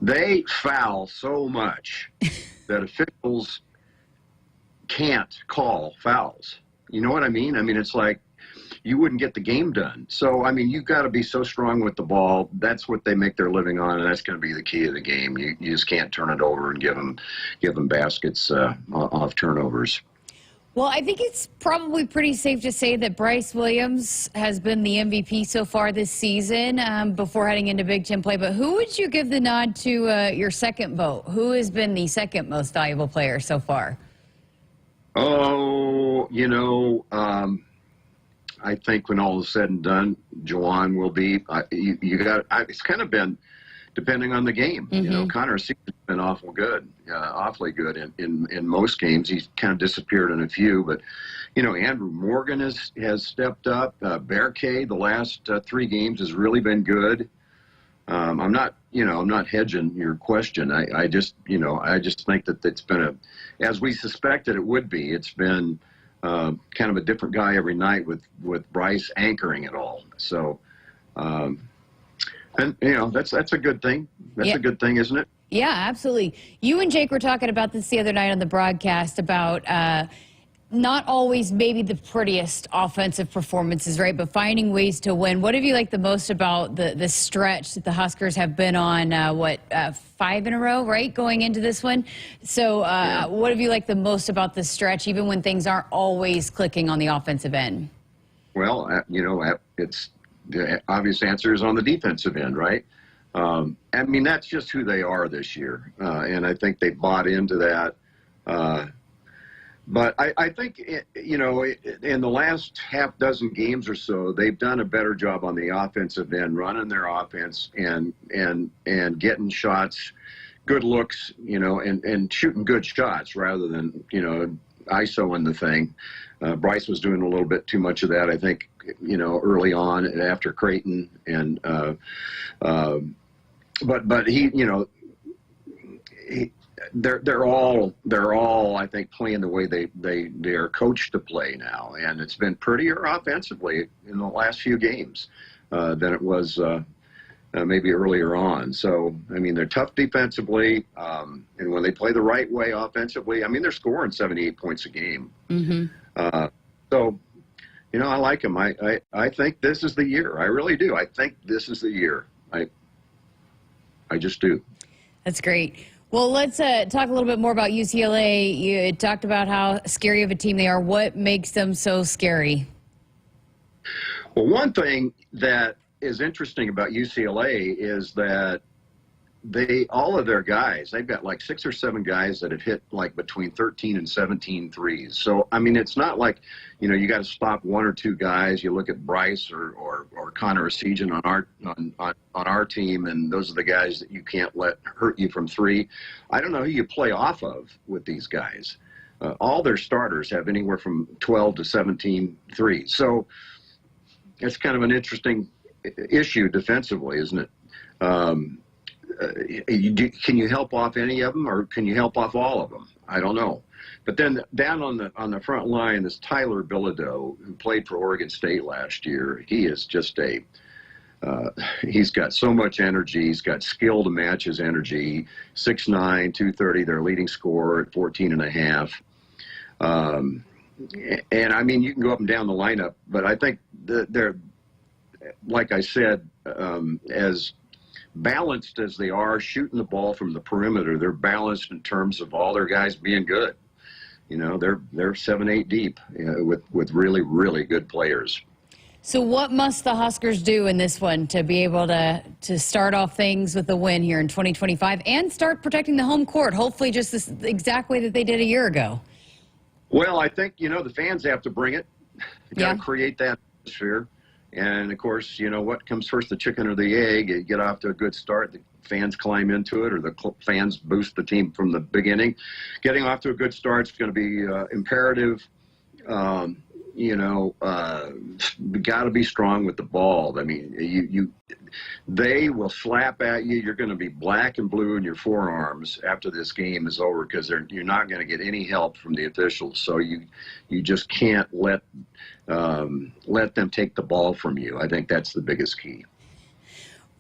they foul so much that officials can't call fouls. You know what I mean? I mean, it's like you wouldn't get the game done. So, I mean, you've got to be so strong with the ball. That's what they make their living on, and that's going to be the key of the game. You just can't turn it over and give them baskets off turnovers. Well, I think it's probably pretty safe to say that Bryce Williams has been the MVP so far this season before heading into Big Ten play. But who would you give the nod to your second vote? Who has been the second most valuable player so far? Oh, I think when all is said and done, Juwan will be. It's kind of been depending on the game. Mm-hmm. Connor has been awfully good in most games. He's kind of disappeared in a few, but Andrew Morgan has stepped up. Berkay the last 3 games has really been good. I'm not hedging your question. I just think that it's been as we suspected it would be. It's been kind of a different guy every night with Bryce anchoring it all. So, and that's a good thing. That's a good thing, isn't it? Yeah, absolutely. You and Jake were talking about this the other night on the broadcast about not always maybe the prettiest offensive performances, right? But finding ways to win. What have you liked the most about the stretch that the Huskers have been on, 5 in a row, right, going into this one? So what have you liked the most about this stretch, even when things aren't always clicking on the offensive end? Well, it's the obvious answer is on the defensive end, right? I mean, that's just who they are this year, and I think they bought into that. But I think, in the last half dozen games or so, they've done a better job on the offensive end, running their offense and getting shots, good looks, and shooting good shots rather than, ISOing the thing. Bryce was doing a little bit too much of that, I think, early on and after Creighton. And but he, they're all I think playing the way they are coached to play now, and it's been prettier offensively in the last few games than it was maybe earlier on. So I mean, they're tough defensively, and when they play the right way offensively, I mean, they're scoring 78 points a game. So I like them. I think this is the year. I really do. I think this is the year. I just do. That's great. Well, let's talk a little bit more about UCLA. You talked about how scary of a team they are. What makes them so scary? Well, one thing that is interesting about UCLA is that all of their guys, they've got like 6 or 7 guys that have hit like between 13 and 17 threes. So, I mean, it's not like, you got to stop 1 or 2 guys. You look at Bryce or Connor Essegian on our team, and those are the guys that you can't let hurt you from 3. I don't know who you play off of with these guys. All their starters have anywhere from 12 to 17 threes. So it's kind of an interesting issue defensively, isn't it? Can you help off any of them, or can you help off all of them? I don't know. But then down on the front line is Tyler Bilodeau, who played for Oregon State last year. He is just he's got so much energy. He's got skill to match his energy. 6'9", 230, their leading scorer at 14.5. And I mean, you can go up and down the lineup, but I think they're, like I said, as balanced as they are shooting the ball from the perimeter, they're balanced in terms of all their guys being good. They're 7-8 deep with really, really good players. So what must the Huskers do in this one to be able to start off things with a win here in 2025 and start protecting the home court, hopefully just the exact way that they did a year ago? Well, I think, the fans have to bring it. You got to create that atmosphere. And, of course, what comes first, the chicken or the egg? You get off to a good start, the fans climb into it, or the fans boost the team from the beginning. Getting off to a good start is going to be imperative. Got to be strong with the ball. I mean, they will slap at you. You're going to be black and blue in your forearms after this game is over, because you're not going to get any help from the officials. So you just can't let them take the ball from you. I think that's the biggest key.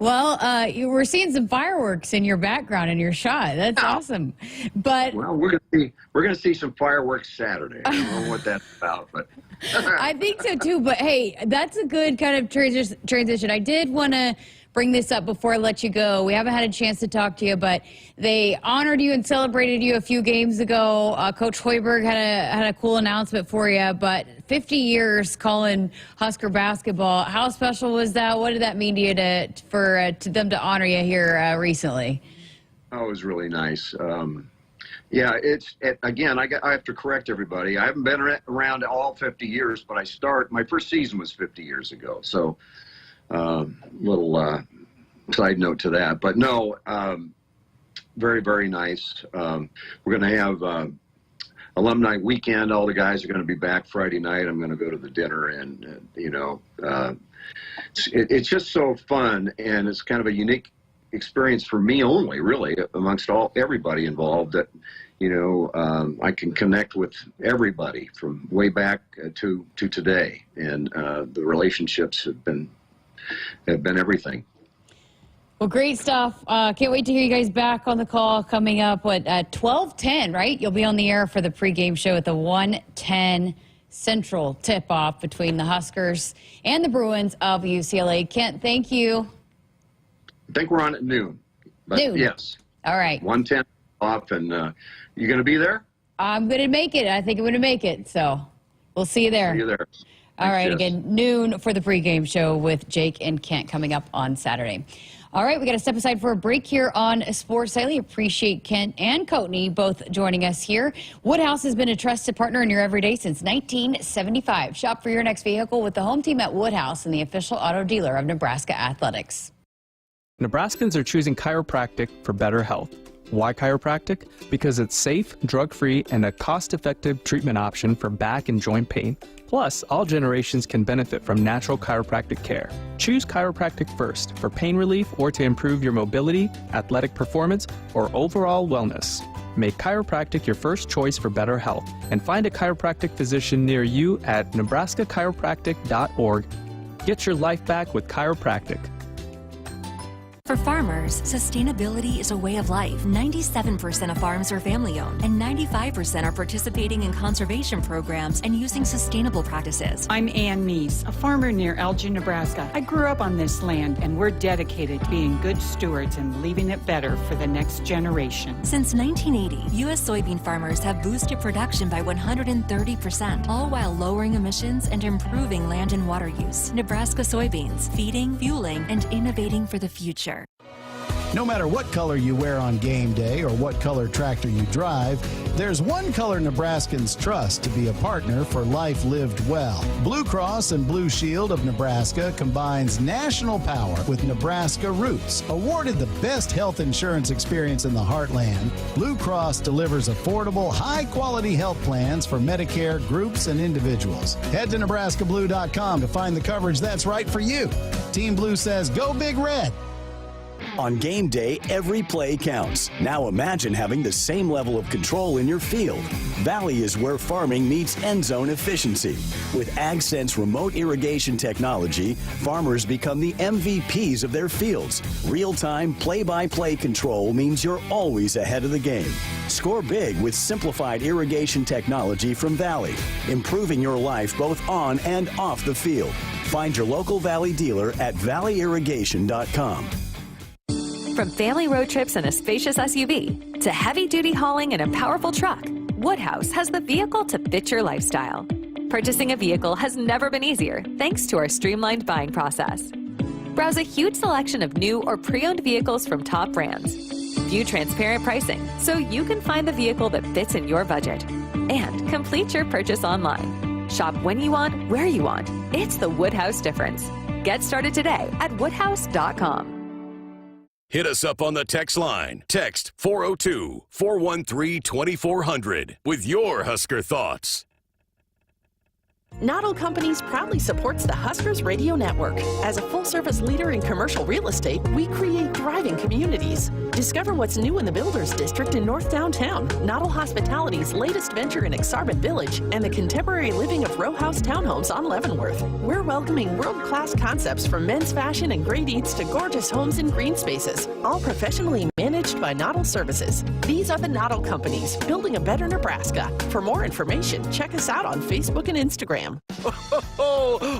Well, you were seeing some fireworks in your background in your shot. That's awesome. But we're gonna see some fireworks Saturday. I don't know what that's about, but I think so too. But hey, that's a good kind of transition. I did want to bring this up before I let you go. We haven't had a chance to talk to you, but they honored you and celebrated you a few games ago. Coach Hoiberg had a cool announcement for you. But 50 years calling Husker basketball. How special was that? What did that mean to you to them to honor you here recently? Oh, it was really nice. Yeah, again, I have to correct everybody. I haven't been around all 50 years, but my first season was 50 years ago. So little side note to that. But no, very, very nice. We're going to have alumni weekend. All the guys are going to be back Friday night. I'm going to go to the dinner, and it's just so fun, and it's kind of a unique experience for me only, really, amongst everybody involved, that I can connect with everybody from way back to today, and the relationships have been everything. Well, great stuff. Can't wait to hear you guys back on the call coming up at 12:10, right? You'll be on the air for the pregame show at the 1:10 Central tip-off between the Huskers and the Bruins of UCLA. Kent, thank you. I think we're on at noon. But noon? Yes. All right. 1:10 off, and you going to be there? I'm going to make it. I think I'm going to make it, so we'll see you there. See you there. All right, again, noon for the pregame show with Jake and Kent coming up on Saturday. All right, we got to step aside for a break here on Sports Nightly. Appreciate Kent and Courtney both joining us here. Woodhouse has been a trusted partner in your everyday since 1975. Shop for your next vehicle with the home team at Woodhouse and the official auto dealer of Nebraska Athletics. Nebraskans are choosing chiropractic for better health. Why chiropractic? Because it's safe, drug-free, and a cost-effective treatment option for back and joint pain. Plus, all generations can benefit from natural chiropractic care. Choose chiropractic first for pain relief or to improve your mobility, athletic performance, or overall wellness. Make chiropractic your first choice for better health and find a chiropractic physician near you at nebraskachiropractic.org. Get your life back with chiropractic. For farmers, sustainability is a way of life. 97% of farms are family-owned, and 95% are participating in conservation programs and using sustainable practices. I'm Ann Meese, a farmer near Elgin, Nebraska. I grew up on this land, and we're dedicated to being good stewards and leaving it better for the next generation. Since 1980, U.S. soybean farmers have boosted production by 130%, all while lowering emissions and improving land and water use. Nebraska soybeans, feeding, fueling, and innovating for the future. No matter what color you wear on game day or what color tractor you drive, there's one color Nebraskans trust to be a partner for life lived well. Blue Cross and Blue Shield of Nebraska combines national power with Nebraska roots. Awarded the best health insurance experience in the heartland, Blue Cross delivers affordable, high-quality health plans for Medicare groups and individuals. Head to NebraskaBlue.com to find the coverage that's right for you. Team Blue says, go Big Red. On game day, every play counts. Now imagine having the same level of control in your field. Valley is where farming meets end zone efficiency. With AgSense remote irrigation technology, farmers become the MVPs of their fields. Real-time, play-by-play control means you're always ahead of the game. Score big with simplified irrigation technology from Valley, improving your life both on and off the field. Find your local Valley dealer at valleyirrigation.com. From family road trips in a spacious SUV to heavy-duty hauling in a powerful truck, Woodhouse has the vehicle to fit your lifestyle. Purchasing a vehicle has never been easier thanks to our streamlined buying process. Browse a huge selection of new or pre-owned vehicles from top brands. View transparent pricing so you can find the vehicle that fits in your budget. And complete your purchase online. Shop when you want, where you want. It's the Woodhouse difference. Get started today at woodhouse.com. Hit us up on the text line. Text 402-413-2400 with your Husker thoughts. Noddle Companies proudly supports the Huskers Radio Network. As a full-service leader in commercial real estate, we create thriving communities. Discover what's new in the Builders District in North Downtown, Noddle Hospitality's latest venture in Exarban Village, and the contemporary living of row house townhomes on Leavenworth. We're welcoming world-class concepts from men's fashion and great eats to gorgeous homes and green spaces, all professionally managed by Noddle Services. These are the Noddle Companies, building a better Nebraska. For more information, check us out on Facebook and Instagram.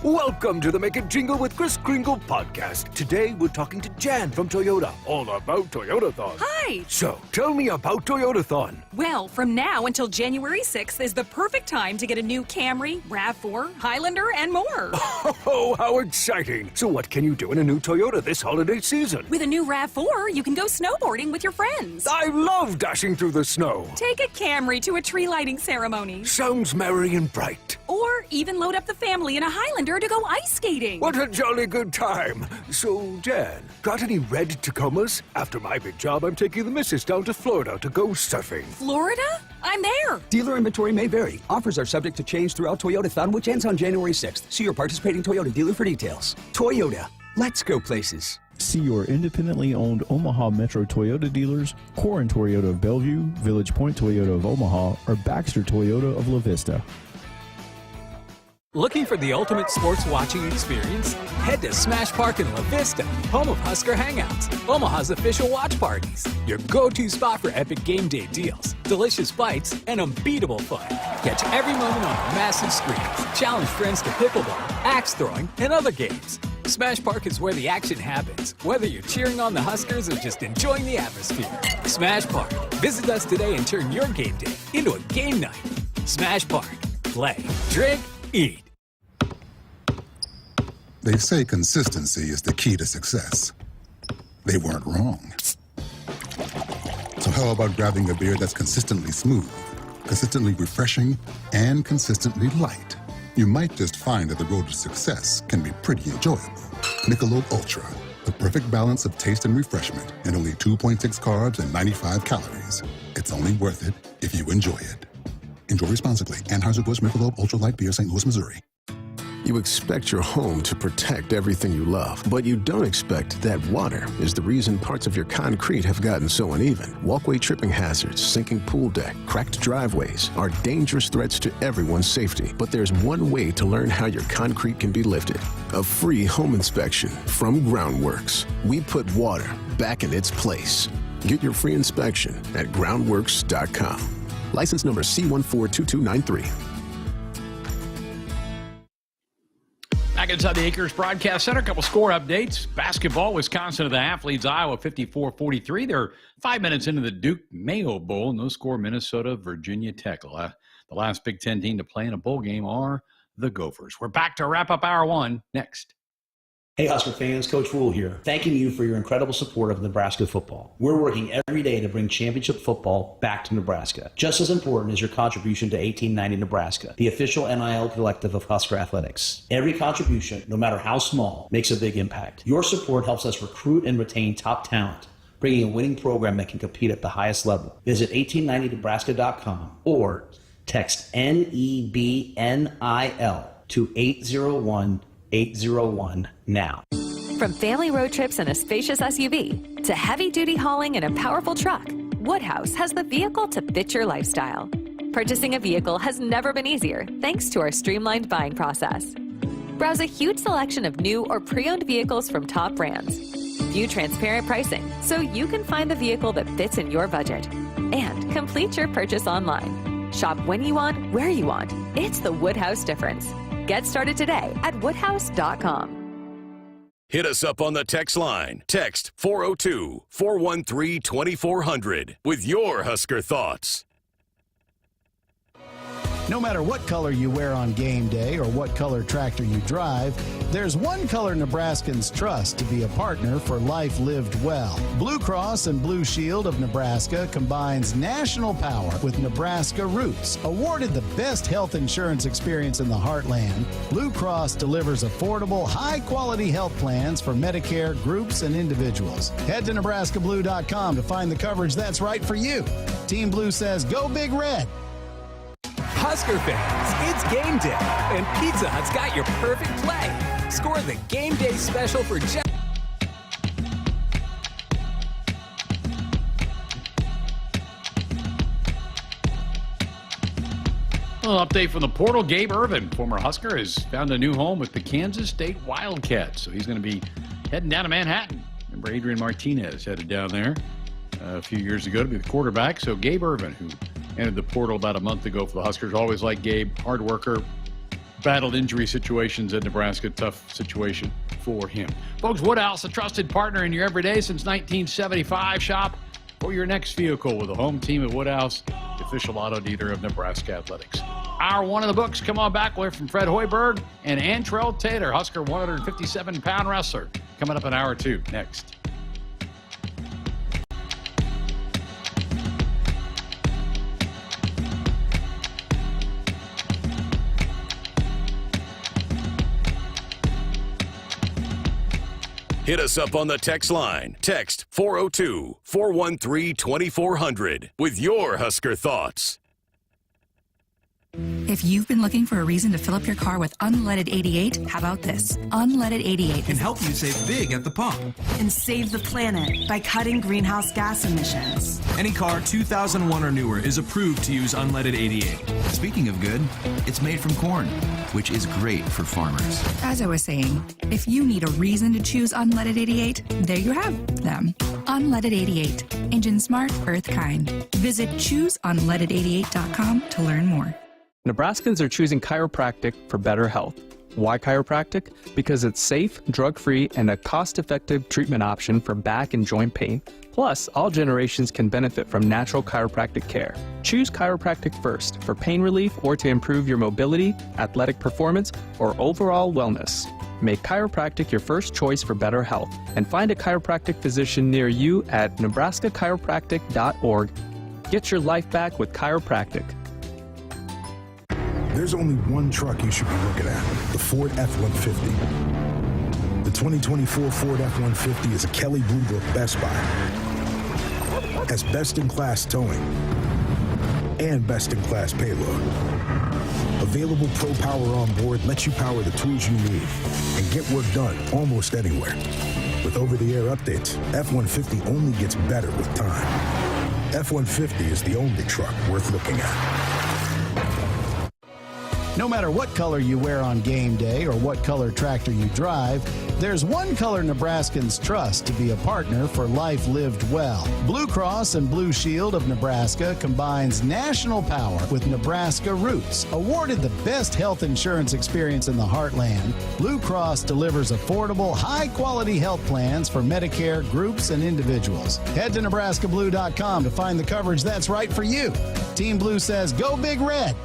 Welcome to the Make It Jingle with Chris Kringle podcast. Today we're talking to Jan from Toyota, all about Toyotathon. Hi! So, tell me about Toyotathon. Well, from now until January 6th is the perfect time to get a new Camry, RAV4, Highlander, and more. Oh, how exciting! So what can you do in a new Toyota this holiday season? With a new RAV4, you can go snowboarding with your friends. I love dashing through the snow. Take a Camry to a tree lighting ceremony. Sounds merry and bright. Or even load up the family in a Highlander to go ice skating. What a jolly good time. So, Jan, got any red Tacomas? After my big job, I'm taking the missus down to Florida to go surfing. Florida? I'm there. Dealer inventory may vary. Offers are subject to change throughout Toyotathon, which ends on January 6th. See your participating Toyota dealer for details. Toyota. Let's go places. See your independently owned Omaha Metro Toyota dealers, Corin Toyota of Bellevue, Village Point Toyota of Omaha, or Baxter Toyota of La Vista. Looking for the ultimate sports watching experience? Head to Smash Park in La Vista, home of Husker Hangouts, Omaha's official watch parties. Your go-to spot for epic game day deals, delicious bites, and unbeatable fun. Catch every moment on our massive screens. Challenge friends to pickleball, axe throwing, and other games. Smash Park is where the action happens, whether you're cheering on the Huskers or just enjoying the atmosphere. Smash Park. Visit us today and turn your game day into a game night. Smash Park. Play, drink, eat. They say consistency is the key to success. they weren't wrong. So how about grabbing a beer that's consistently smooth, consistently refreshing, and consistently light? You might just find that the road to success can be pretty enjoyable. Michelob Ultra, the perfect balance of taste and refreshment, and only 2.6 carbs and 95 calories. It's only worth it if you enjoy it. Enjoy responsibly. Anheuser-Busch Michelob Ultra Light Beer, St. Louis, Missouri. You expect your home to protect everything you love, but you don't expect that water is the reason parts of your concrete have gotten so uneven. Walkway tripping hazards, sinking pool deck, cracked driveways are dangerous threats to everyone's safety. But there's one way to learn how your concrete can be lifted. A free home inspection from Groundworks. We put water back in its place. Get your free inspection at groundworks.com. License number C142293. Back inside the Acres Broadcast Center, a couple score updates. Basketball, Wisconsin to the half leads Iowa 54-43. They're 5 minutes into the Duke Mayo Bowl. No score, Minnesota, Virginia Tech. The last Big Ten team to play in a bowl game are the Gophers. We're back to wrap up Hour 1 next. Hey, Husker fans, Coach Rule here, thanking you for your incredible support of Nebraska football. We're working every day to bring championship football back to Nebraska. Just as important is your contribution to 1890 Nebraska, the official NIL collective of Husker Athletics. Every contribution, no matter how small, makes a big impact. Your support helps us recruit and retain top talent, bringing a winning program that can compete at the highest level. Visit 1890nebraska.com or text NEBNIL to 801-801 now. From family road trips in a spacious SUV to heavy-duty hauling in a powerful truck, Woodhouse has the vehicle to fit your lifestyle. Purchasing a vehicle has never been easier thanks to our streamlined buying process. Browse a huge selection of new or pre-owned vehicles from top brands. View transparent pricing so you can find the vehicle that fits in your budget. And complete your purchase online. Shop when you want, where you want. It's the Woodhouse difference. Get started today at woodhouse.com. Hit us up on the text line. Text 402-413-2400 with your Husker thoughts. No matter what color you wear on game day or what color tractor you drive, there's one color Nebraskans trust to be a partner for life lived well. Blue Cross and Blue Shield of Nebraska combines national power with Nebraska roots. Awarded the best health insurance experience in the heartland, Blue Cross delivers affordable, high-quality health plans for Medicare groups and individuals. Head to NebraskaBlue.com to find the coverage that's right for you. Team Blue says, go Big Red. Husker fans, it's game day, and Pizza Hut's got your perfect play. Score the game day special for just... Well, update from the portal. Gabe Ervin, former Husker, has found a new home with the Kansas State Wildcats. So he's going to be heading down to Manhattan. Remember, Adrian Martinez headed down there a few years ago to be the quarterback. So Gabe Ervin, who entered the portal about a month ago for the Huskers. Always like Gabe, hard worker, battled injury situations at Nebraska. Tough situation for him. Folks, Woodhouse, a trusted partner in your everyday since 1975. Shop for your next vehicle with a home team at Woodhouse, the official auto dealer of Nebraska Athletics. Hour 1 of the books. Come on back. We're from Fred Hoiberg and Antrell Taylor, Husker 157-pound wrestler. Coming up in Hour 2 next. Hit us up on the text line. Text 402-413-2400 with your Husker thoughts. If you've been looking for a reason to fill up your car with unleaded 88, how about this? Unleaded 88 can help you save big at the pump and save the planet by cutting greenhouse gas emissions. Any car 2001 or newer is approved to use unleaded 88. Speaking of good, it's made from corn, which is great for farmers. As I was saying, if you need a reason to choose unleaded 88, there you have them. Unleaded 88. Engine smart, earth kind. Visit chooseunleaded88.com to learn more. Nebraskans are choosing chiropractic for better health. Why chiropractic? Because it's safe, drug-free, and a cost-effective treatment option for back and joint pain. Plus, all generations can benefit from natural chiropractic care. Choose chiropractic first for pain relief or to improve your mobility, athletic performance, or overall wellness. Make chiropractic your first choice for better health and find a chiropractic physician near you at nebraskachiropractic.org. Get your life back with chiropractic. There's only one truck you should be looking at, the Ford F-150. The 2024 Ford F-150 is a Kelley Blue Book Best Buy. Has best-in-class towing and best-in-class payload. Available Pro Power on board lets you power the tools you need and get work done almost anywhere. With over-the-air updates, F-150 only gets better with time. F-150 is the only truck worth looking at. No matter what color you wear on game day or what color tractor you drive, there's one color Nebraskans trust to be a partner for life lived well. Blue Cross and Blue Shield of Nebraska combines national power with Nebraska roots. Awarded the best health insurance experience in the heartland, Blue Cross delivers affordable, high-quality health plans for Medicare groups and individuals. Head to NebraskaBlue.com to find the coverage that's right for you. Team Blue says, go Big Red!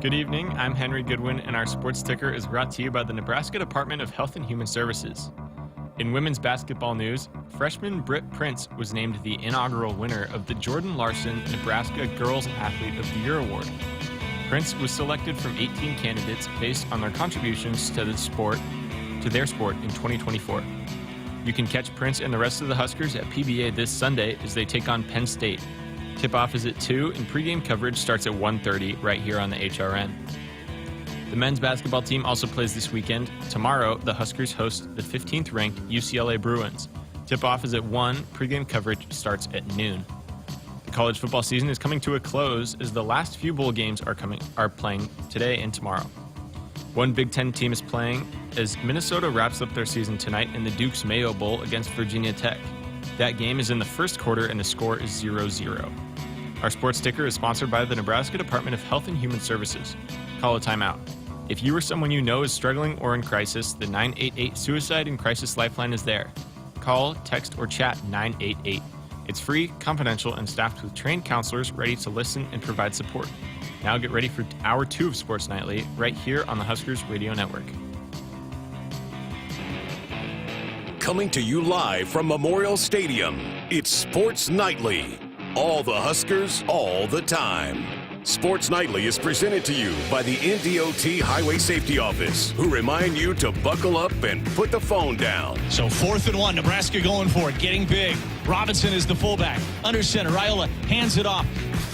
Good evening, I'm Henry Goodwin, and our sports ticker is brought to you by the Nebraska Department of Health and Human Services. In women's basketball news, freshman Britt Prince was named the inaugural winner of the Jordan Larson Nebraska Girls Athlete of the Year Award. Prince was selected from 18 candidates based on their contributions to their sport in 2024. You can catch Prince and the rest of the Huskers at PBA this Sunday as they take on Penn State. Tip-off is at 2, and pregame coverage starts at 1:30 right here on the HRN. The men's basketball team also plays this weekend. Tomorrow, the Huskers host the 15th-ranked UCLA Bruins. Tip-off is at 1. Pregame coverage starts at noon. The college football season is coming to a close as the last few bowl games are playing today and tomorrow. One Big Ten team is playing as Minnesota wraps up their season tonight in the Duke's Mayo Bowl against Virginia Tech. That game is in the first quarter and the score is 0-0. Our sports ticker is sponsored by the Nebraska Department of Health and Human Services. Call a timeout. If you or someone you know is struggling or in crisis, the 988 Suicide and Crisis Lifeline is there. Call, text, or chat 988. It's free, confidential, and staffed with trained counselors ready to listen and provide support. Now get ready for Hour 2 of Sports Nightly right here on the Huskers Radio Network. Coming to you live from Memorial Stadium, it's Sports Nightly. All the Huskers, all the time. Sports Nightly is presented to you by the NDOT Highway Safety Office, who remind you to buckle up and put the phone down. So 4th and 1, Nebraska going for it, getting big. Robinson is the fullback. Under center, Raiola hands it off.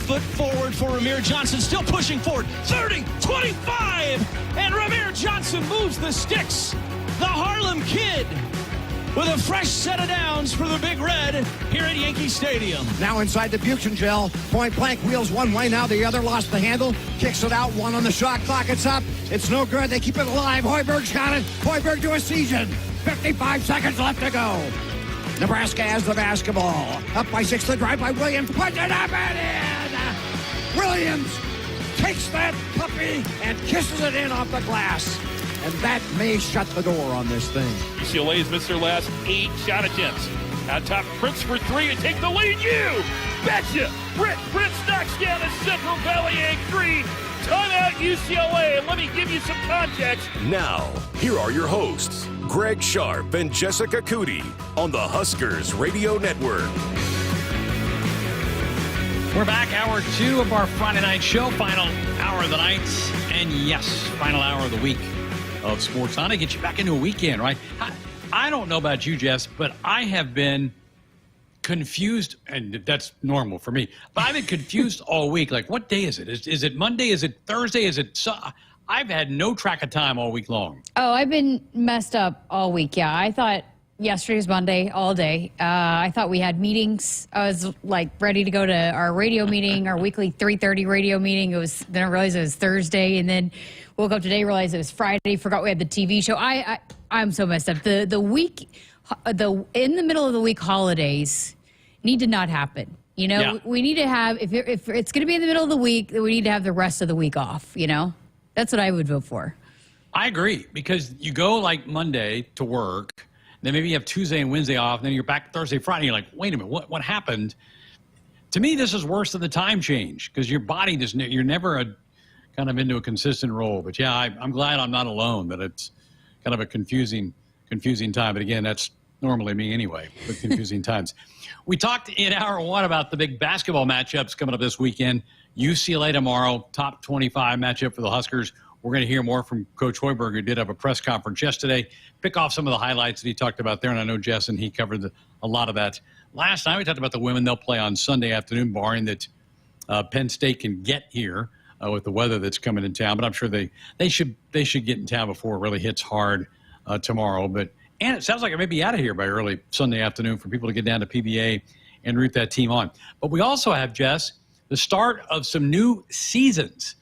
Foot forward for Ramir Johnson, still pushing forward. 30, 25, and Ramir Johnson moves the sticks. The Harlem Kid with a fresh set of downs for the Big Red here at Yankee Stadium. Now inside the Buchengel. Point blank, wheels one way, now the other, lost the handle. Kicks it out, 1 on the shot clock, it's up. It's no good, they keep it alive. Hoiberg's got it. Hoiberg to a season. 55 seconds left to go. Nebraska has the basketball. Up by 6, the drive by Williams. Puts it up and in. Williams takes that puppy and kisses it in off the glass. And that may shut the door on this thing. UCLA has missed their last 8 shot attempts. On top, Prince for 3 and take the lead. You betcha! Britt Prince knocks down a Central Valley Egg 3. Timeout UCLA. And let me give you some context. Now, here are your hosts, Greg Sharp and Jessica Cootie on the Huskers Radio Network. We're back, hour 2 of our Friday night show, final hour of the night, and yes, final hour of the week of Sports On to get you back into a weekend, right? I don't know about you, Jess, but I have been confused, and that's normal for me, but I've been confused all week. Like, what day is it? Is it Monday? Is it Thursday? Is it... I've had no track of time all week long. Oh, I've been messed up all week, yeah. I thought yesterday was Monday all day. I thought we had meetings. I was, like, ready to go to our radio meeting, our weekly 3:30 radio meeting. Then I realized it was Thursday, and then woke up today, realized it was Friday, forgot we had the TV show. I'm so messed up. The week, in the middle of the week holidays need to not happen. You know, yeah. We need to have, if it's going to be in the middle of the week, then we need to have the rest of the week off, you know? That's what I would vote for. I agree, because you go like Monday to work, then maybe you have Tuesday and Wednesday off, and then you're back Thursday, Friday, you're like, wait a minute, what happened? To me, this is worse than the time change, because your body, you're never kind of into a consistent role. But yeah, I'm glad I'm not alone, that it's kind of a confusing time. But again, that's normally me anyway, with confusing times. We talked in hour 1 about the big basketball matchups coming up this weekend. UCLA tomorrow, top 25 matchup for the Huskers. We're going to hear more from Coach Hoiberg, who did have a press conference yesterday. Pick off some of the highlights that he talked about there, and I know Jess and he covered a lot of that. Last night we talked about the women. They'll play on Sunday afternoon, barring that Penn State can get here with the weather that's coming in town. But I'm sure they should get in town before it really hits hard tomorrow. And it sounds like it may be out of here by early Sunday afternoon for people to get down to PBA and root that team on. But we also have, Jess, the start of some new seasons.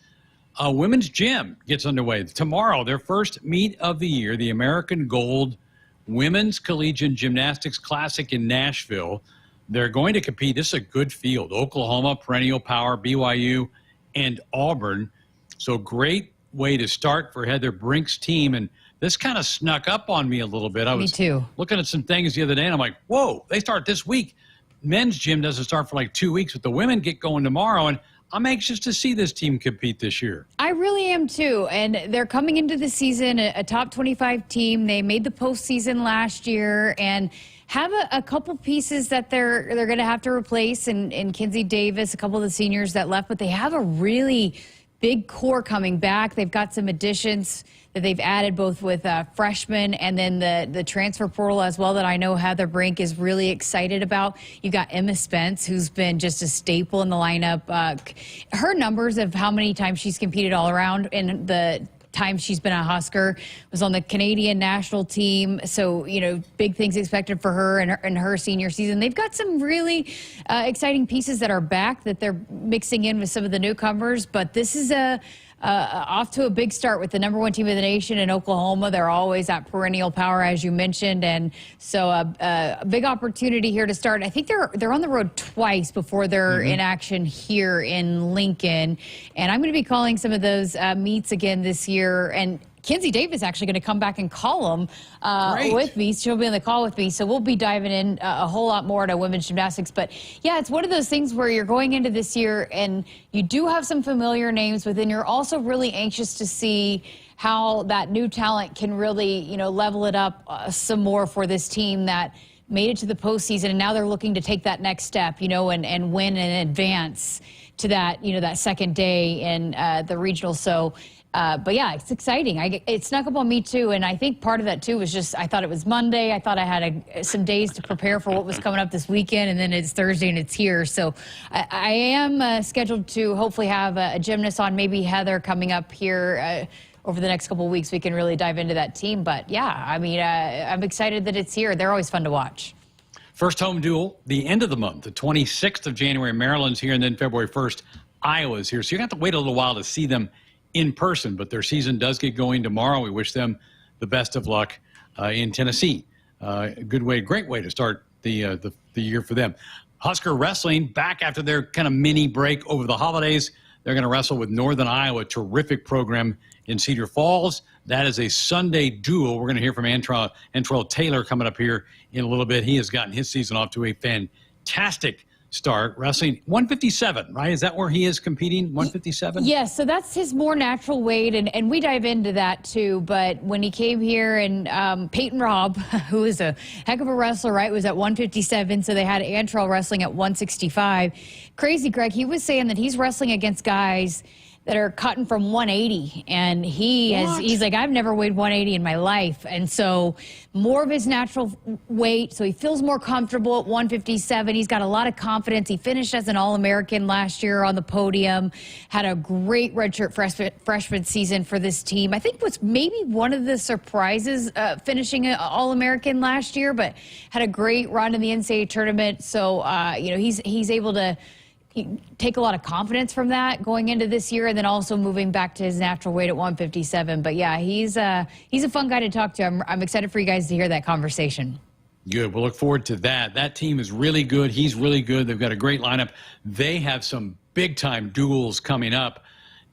Women's gym gets underway tomorrow. Their first meet of the year, the American Gold Women's Collegiate Gymnastics Classic in Nashville. They're going to compete. This is a good field. Oklahoma, Perennial Power, BYU, and Auburn. So great way to start for Heather Brink's team. And this kind of snuck up on me a little bit. I was looking at some things the other day, and I'm like, whoa, they start this week. Men's gym doesn't start for like 2 weeks, but the women get going tomorrow. And I'm anxious to see this team compete this year. I really am too. And they're coming into the season a top 25 team. They made the postseason last year and have a couple pieces that they're going to have to replace in Kinsey Davis, a couple of the seniors that left, but they have a really big core coming back. They've got some additions that they've added both with freshmen and then the transfer portal as well that I know Heather Brink is really excited about. You got Emma Spence, who's been just a staple in the lineup. Her numbers of how many times she's competed all around in the time she's been a Husker, was on the Canadian national team. So, you know, big things expected for her in her senior season. They've got some really exciting pieces that are back that they're mixing in with some of the newcomers. But this is off to a big start with the #1 team of the nation in Oklahoma. They're always at perennial power, as you mentioned. And so a big opportunity here to start. I think they're on the road twice before they're in action here in Lincoln. And I'm going to be calling some of those meets again this year. And Kinsey Davis actually going to come back and call them with me. She'll be on the call with me. So we'll be diving in a whole lot more to women's gymnastics. But, yeah, it's one of those things where you're going into this year and you do have some familiar names, but then you're also really anxious to see how that new talent can really, you know, level it up some more for this team that made it to the postseason. And now they're looking to take that next step, you know, and win and advance to that, you know, that second day in the regional. So, but yeah, it's exciting. It snuck up on me too, and I think part of that too was just I thought it was Monday. I thought I had some days to prepare for what was coming up this weekend, and then it's Thursday and it's here. So I am scheduled to hopefully have a gymnast on, maybe Heather coming up here over the next couple of weeks. We can really dive into that team. But yeah, I mean, I'm excited that it's here. They're always fun to watch. First home duel, the end of the month, the 26th of January, Maryland's here, and then February 1st, Iowa's here. So you're going to have to wait a little while to see them in person, but their season does get going tomorrow. We wish them the best of luck in Tennessee. Good way, great way to start the year for them. Husker wrestling back after their kind of mini break over the holidays. They're going to wrestle with Northern Iowa, terrific program in Cedar Falls. That is a Sunday duel. We're going to hear from Antrell Taylor coming up here in a little bit. He has gotten his season off to a fantastic start, wrestling 157, right? Is that where he is competing, 157? Yes, so that's his more natural weight, and we dive into that too. But when he came here, and Peyton Robb, who is a heck of a wrestler, right, was at 157, so they had Antrell wrestling at 165. Crazy, Greg, he was saying that he's wrestling against guys that are cutting from 180, and he's like, I've never weighed 180 in my life. And so more of his natural weight, so he feels more comfortable at 157. He's got a lot of confidence. He finished as an All-American last year on the podium, had a great redshirt freshman season for this team. I think was maybe one of the surprises finishing an All-American last year, but had a great run in the NCAA tournament. So, you know, he's able to take a lot of confidence from that going into this year, and then also moving back to his natural weight at 157. But yeah, he's a fun guy to talk to. I'm excited for you guys to hear that conversation. Good. We'll look forward to that. That team is really good. He's really good. They've got a great lineup. They have some big-time duels coming up.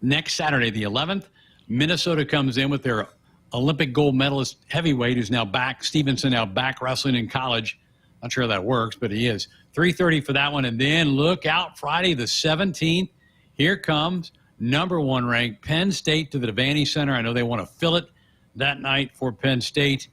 Next Saturday, the 11th, Minnesota comes in with their Olympic gold medalist heavyweight, who's now back. Stevenson now back wrestling in college. Not sure how that works, but he is. 3:30 for that one. And then look out, Friday the 17th. Here comes #1 ranked Penn State to the Devaney Center. I know they want to fill it that night for Penn State.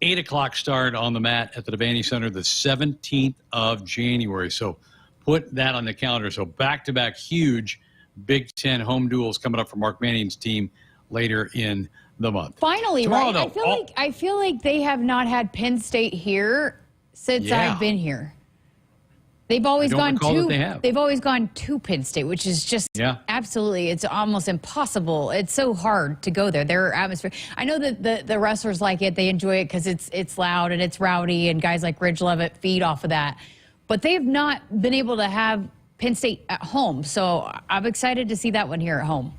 8 o'clock start on the mat at the Devaney Center the 17th of January. So put that on the calendar. So back-to-back huge Big Ten home duels coming up for Mark Manning's team later in the month. Finally, tomorrow, right? though, I feel like they have not had Penn State here since I've been here. They've always gone to. They've always gone to Penn State, which is just absolutely. It's almost impossible. It's so hard to go there. Their atmosphere. I know that the wrestlers like it. They enjoy it because it's loud and it's rowdy, and guys like Ridge Levitt feed off of that. But they have not been able to have Penn State at home. So I'm excited to see that one here at home.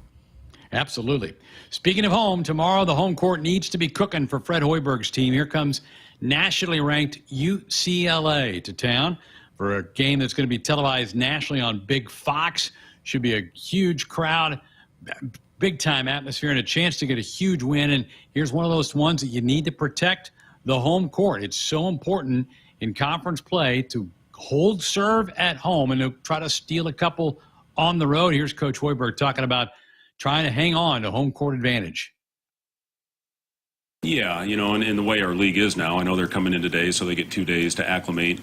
Absolutely. Speaking of home, tomorrow the home court needs to be cooking for Fred Hoiberg's team. Here comes nationally ranked UCLA to town for a game that's going to be televised nationally on Big Fox. Should be a huge crowd, big-time atmosphere, and a chance to get a huge win. And here's one of those ones that you need to protect the home court. It's so important in conference play to hold serve at home and to try to steal a couple on the road. Here's Coach Hoiberg talking about trying to hang on to home court advantage. Yeah, and the way our league is now, I know they're coming in today, so they get 2 days to acclimate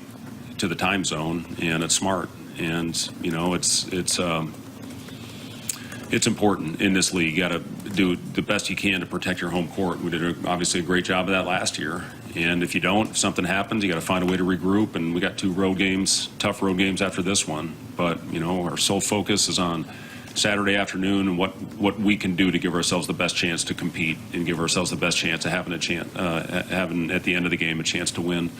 to the time zone, and it's smart. And, it's important in this league. You got to do the best you can to protect your home court. We did obviously a great job of that last year. And if you don't, if something happens, you got to find a way to regroup. And we got 2 road games, tough road games after this one. But, our sole focus is on Saturday afternoon and what we can do to give ourselves the best chance to compete and give ourselves the best chance of having having at the end of the game a chance to win.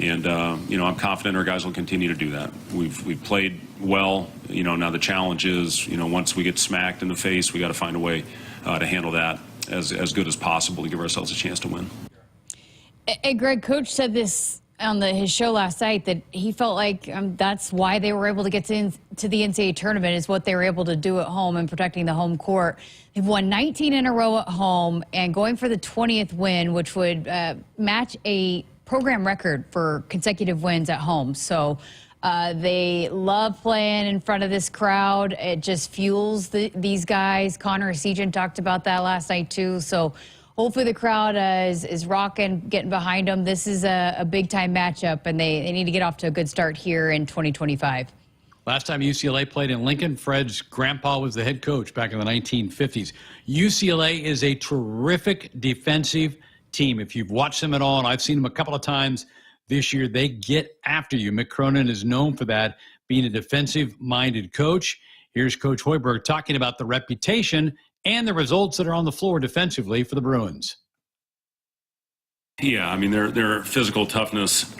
And I'm confident our guys will continue to do that. We've played well. Now the challenge is once we get smacked in the face, we got to find a way to handle that as good as possible to give ourselves a chance to win. Hey, Greg, Coach said this on his show last night that he felt like that's why they were able to get to the NCAA tournament, is what they were able to do at home and protecting the home court. They've won 19 in a row at home and going for the 20th win, which would match a program record for consecutive wins at home. So they love playing in front of this crowd. It just fuels these guys. Connor Essegian talked about that last night too. So hopefully the crowd is rocking, getting behind them. This is a big-time matchup, and they need to get off to a good start here in 2025. Last time UCLA played in Lincoln, Fred's grandpa was the head coach back in the 1950s. UCLA is a terrific defensive team. If you've watched them at all, and I've seen them a couple of times this year, they get after you. Mick Cronin is known for that, being a defensive-minded coach. Here's Coach Hoiberg talking about the reputation and the results that are on the floor defensively for the Bruins. Yeah, their physical toughness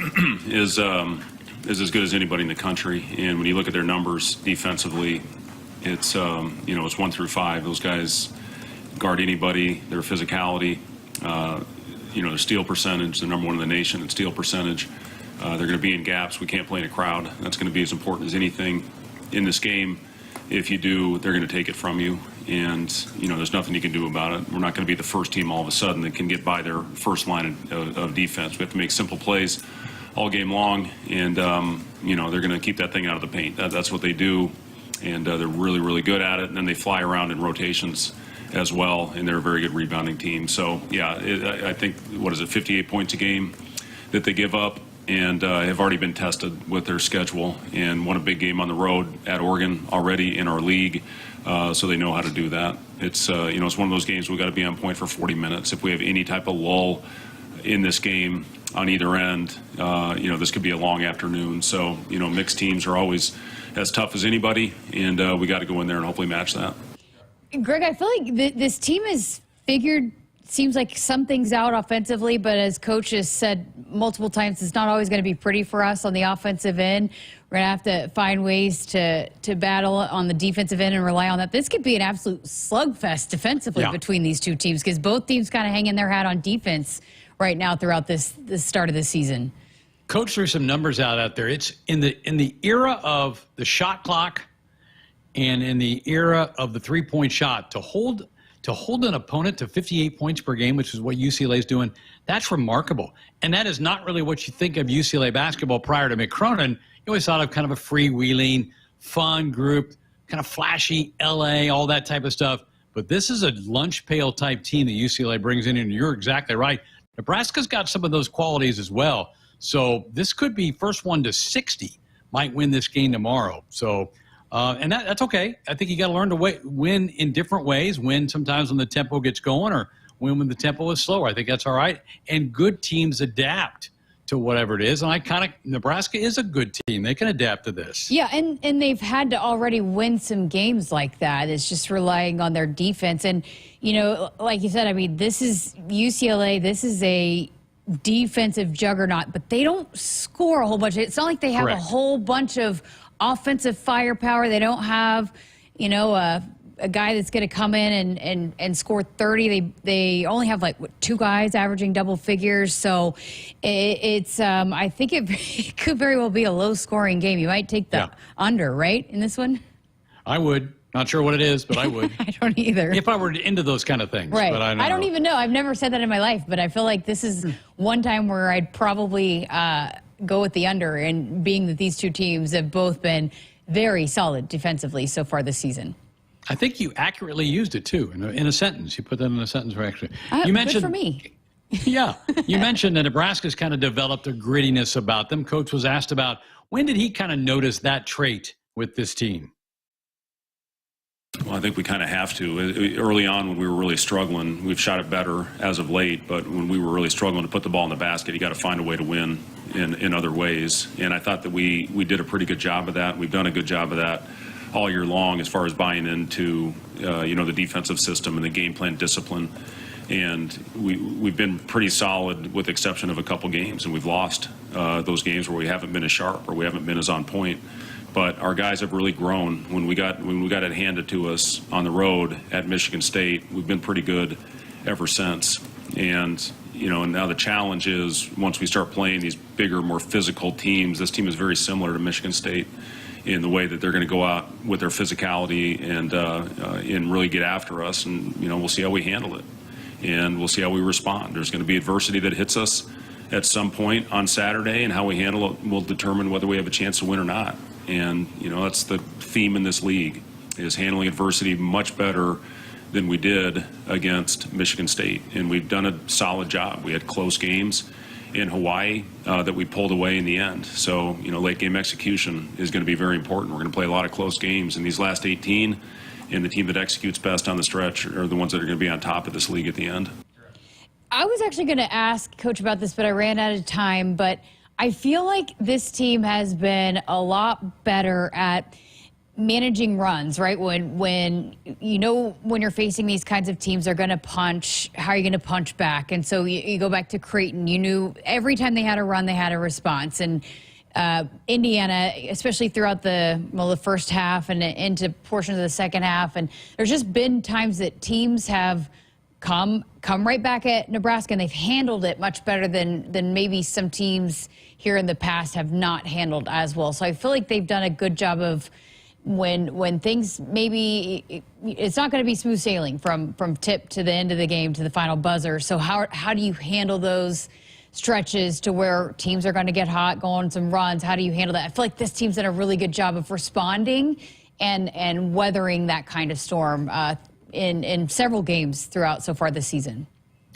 is as good as anybody in the country. And when you look at their numbers defensively, it's it's 1 through 5. Those guys guard anybody. Their physicality, their steal percentage, they're number 1 in the nation in steal percentage. They're going to be in gaps. We can't play in a crowd. That's going to be as important as anything in this game. If you do, they're going to take it from you. And, there's nothing you can do about it. We're not going to be the first team all of a sudden that can get by their first line of defense. We have to make simple plays all game long. And, they're going to keep that thing out of the paint. That's what they do. And they're really, really good at it. And then they fly around in rotations as well. And they're a very good rebounding team. So, yeah, I think, 58 points a game that they give up. And have already been tested with their schedule and won a big game on the road at Oregon already in our league, so they know how to do that. It's it's one of those games we've got to be on point for 40 minutes. If we have any type of lull in this game on either end, this could be a long afternoon. So mixed teams are always as tough as anybody, and we got to go in there and hopefully match that. Greg, I feel like this team has figured. Seems like some things out offensively, but as Coach has said multiple times, it's not always going to be pretty for us on the offensive end. We're going to have to find ways to battle on the defensive end and rely on that. This could be an absolute slugfest defensively between these two teams, because both teams kind of hanging their hat on defense right now throughout this start of the season. Coach threw some numbers out there. It's in the era of the shot clock and in the era of the three-point shot, to hold an opponent to 58 points per game, which is what UCLA is doing, that's remarkable. And that is not really what you think of UCLA basketball prior to Mick Cronin. You always thought of kind of a freewheeling, fun group, kind of flashy LA, all that type of stuff. But this is a lunch pail type team that UCLA brings in, and you're exactly right. Nebraska's got some of those qualities as well. So this could be first one to 60, might win this game tomorrow. So and that's okay. I think you got to learn to win in different ways. Win sometimes when the tempo gets going, or win when the tempo is slower. I think that's all right. And good teams adapt to whatever it is. And Nebraska is a good team. They can adapt to this. Yeah, and they've had to already win some games like that. It's just relying on their defense. And, like you said, this is UCLA. This is a defensive juggernaut, but they don't score a whole bunch. It's not like they have a whole bunch of offensive firepower. They don't have, a guy that's going to come in and score 30. They only have 2 guys averaging double figures. So it's I think it could very well be a low scoring game. You might take the under, right, in this one? I would. Not sure what it is, but I would. I don't either. If I were into those kind of things. Right. But I don't even know. I've never said that in my life, but I feel like this is one time where I'd probably go with the under, and being that these two teams have both been very solid defensively so far this season. I think you accurately used it, too, in a sentence. You put that in a sentence where actually. You mentioned, good for me. Yeah. You mentioned that Nebraska's kind of developed a grittiness about them. Coach was asked about when did he kind of notice that trait with this team? Well, I think we kind of have to. Early on when we were really struggling, we've shot it better as of late, but when we were really struggling to put the ball in the basket, you got to find a way to win in other ways. And I thought that we did a pretty good job of that. We've done a good job of that all year long as far as buying into the defensive system and the game plan discipline. And we've been pretty solid with the exception of a couple games, and we've lost those games where we haven't been as sharp or we haven't been as on point. But our guys have really grown. When we got it handed to us on the road at Michigan State, we've been pretty good ever since. And and now the challenge is once we start playing these bigger, more physical teams, this team is very similar to Michigan State in the way that they're going to go out with their physicality and really get after us. And we'll see how we handle it, and we'll see how we respond. There's going to be adversity that hits us at some point on Saturday, and how we handle it will determine whether we have a chance to win or not. And that's the theme in this league, is handling adversity much better than we did against Michigan State. And we've done a solid job. We had close games in Hawaii that we pulled away in the end. So, late game execution is going to be very important. We're going to play a lot of close games in these last 18, and the team that executes best on the stretch are the ones that are going to be on top of this league at the end. I was actually going to ask Coach about this, but I ran out of time. But I feel like this team has been a lot better at managing runs, right? When you're facing these kinds of teams, they're going to punch. How are you going to punch back? And so you go back to Creighton. You knew every time they had a run, they had a response. And Indiana, especially throughout the first half and into portions of the second half, and there's just been times that teams have come right back at Nebraska, and they've handled it much better than maybe some teams here in the past have not handled as well. So I feel like they've done a good job of when things maybe it's not going to be smooth sailing from tip to the end of the game to the final buzzer. So how do you handle those stretches to where teams are going to get hot, go on some runs? How do you handle that? I feel like this team's done a really good job of responding and weathering that kind of storm in several games throughout so far this season.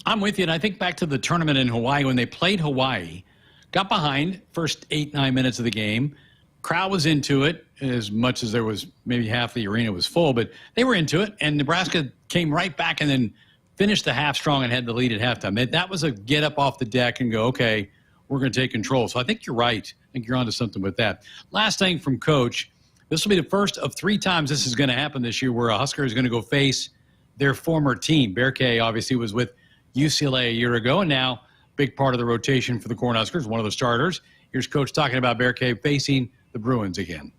I'm with you, and I think back to the tournament in Hawaii when they played Hawaii, got behind first 8-9 minutes of the game. Crowd was into it as much as there was maybe half the arena was full, but they were into it, and Nebraska came right back and then finished the half strong and had the lead at halftime. That was a get up off the deck and go, okay, we're going to take control. So I think you're right. I think you're onto something with that. Last thing from Coach. This will be the first of 3 times this is going to happen this year where a Husker is going to go face their former team. Berkay obviously was with UCLA a year ago, and now big part of the rotation for the Cornhuskers, one of the starters. Here's Coach talking about Berkay facing the Bruins again.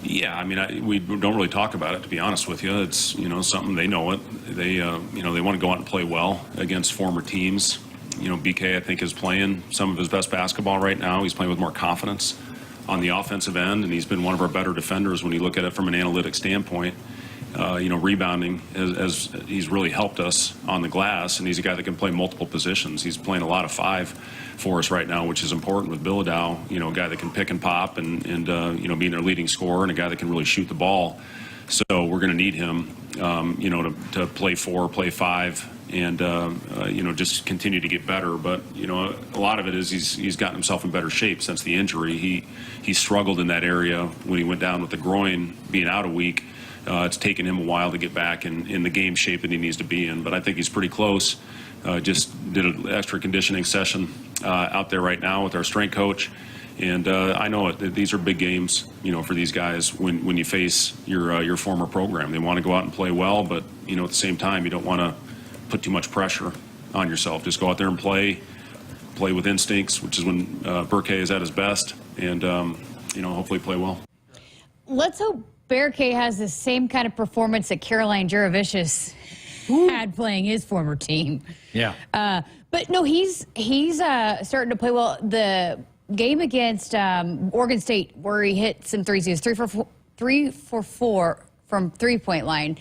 Yeah, I mean, we don't really talk about it, to be honest with you. It's, something they know it. They, they want to go out and play well against former teams. BK, I think, is playing some of his best basketball right now. He's playing with more confidence on the offensive end, and he's been one of our better defenders when you look at it from an analytic standpoint. Rebounding, as he's really helped us on the glass, and he's a guy that can play multiple positions. He's playing a lot of 5 for us right now, which is important with Bilodeau, a guy that can pick and pop and being their leading scorer, and a guy that can really shoot the ball. So we're going to need him, to play 4, play 5, and just continue to get better. But a lot of it is he's gotten himself in better shape since the injury. He struggled in that area when he went down with the groin, being out a week. It's taken him a while to get back in the game shape that he needs to be in, but I think he's pretty close. Just did an extra conditioning session out there right now with our strength coach, and I know these are big games, for these guys when you face your former program. They want to go out and play well, but at the same time, you don't want to put too much pressure on yourself. Just go out there and play with instincts, which is when Berkay is at his best, and hopefully play well. Let's hope Berkay has the same kind of performance that Caroline Jurevicius had playing his former team. Yeah. But no, he's starting to play well. The game against Oregon State, where he hit some threes, he was 3 for 4 from three-point line.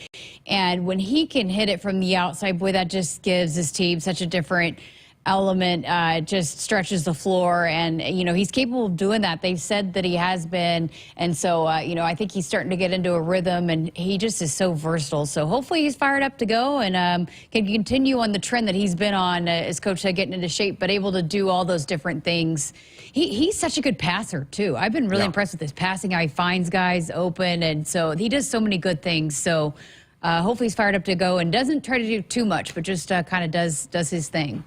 And when he can hit it from the outside, boy, that just gives his team such a different element just stretches the floor, and he's capable of doing that. They've said that he has been, and so I think he's starting to get into a rhythm, and he just is so versatile. So hopefully he's fired up to go and can continue on the trend that he's been on, as Coach said, getting into shape, but able to do all those different things. He's such a good passer too. I've been really impressed with his passing, how he finds guys open, and so he does so many good things. So hopefully he's fired up to go and doesn't try to do too much, but just kind of does his thing.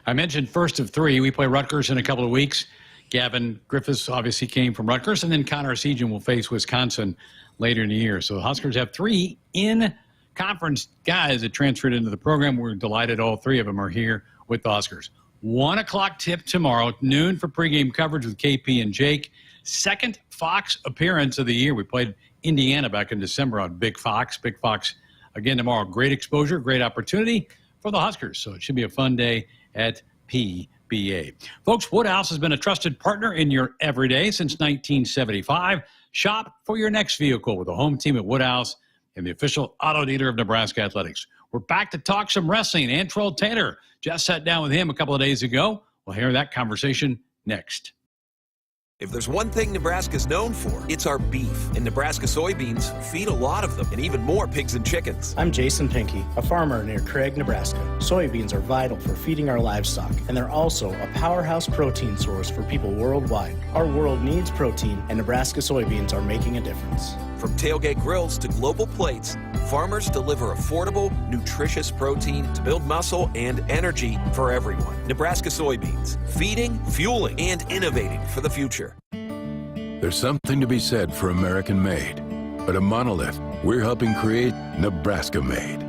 I mentioned first of three. We play Rutgers in a couple of weeks. Gavin Griffiths obviously came from Rutgers, and then Connor Sejan will face Wisconsin later in the year. So the Huskers have three in-conference guys that transferred into the program. We're delighted all three of them are here with the Huskers. 1 o'clock tip tomorrow, noon for pregame coverage with KP and Jake. Second Fox appearance of the year. We played Indiana back in December on Big Fox. Big Fox again tomorrow. Great exposure, great opportunity for the Huskers. So it should be a fun day at PBA. Folks, Woodhouse has been a trusted partner in your everyday since 1975. Shop for your next vehicle with a home team at Woodhouse and the official auto dealer of Nebraska Athletics. We're back to talk some wrestling. Antrell Taylor just sat down with him a couple of days ago. We'll hear that conversation next. If there's one thing Nebraska's known for, it's our beef. And Nebraska soybeans feed a lot of them, and even more pigs and chickens. I'm Jason Pinky, a farmer near Craig, Nebraska. Soybeans are vital for feeding our livestock, and they're also a powerhouse protein source for people worldwide. Our world needs protein, and Nebraska soybeans are making a difference. From tailgate grills to global plates, farmers deliver affordable, nutritious protein to build muscle and energy for everyone. Nebraska soybeans, feeding, fueling, and innovating for the future. There's something to be said for American-made, but at Monolith, we're helping create Nebraska-made.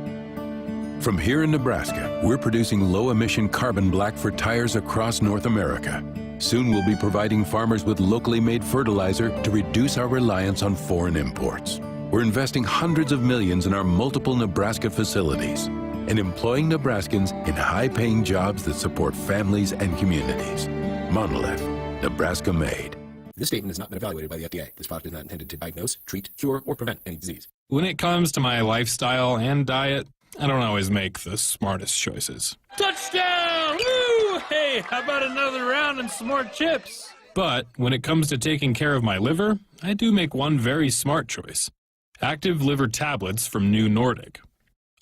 From here in Nebraska, we're producing low-emission carbon black for tires across North America. Soon we'll be providing farmers with locally made fertilizer to reduce our reliance on foreign imports. We're investing hundreds of millions in our multiple Nebraska facilities and employing Nebraskans in high-paying jobs that support families and communities. Monolith, Nebraska-made. This statement has not been evaluated by the FDA. This product is not intended to diagnose, treat, cure, or prevent any disease. When it comes to my lifestyle and diet, I don't always make the smartest choices. Touchdown! Woo! Hey, how about another round and some more chips? But when it comes to taking care of my liver, I do make one very smart choice. Active liver tablets from New Nordic.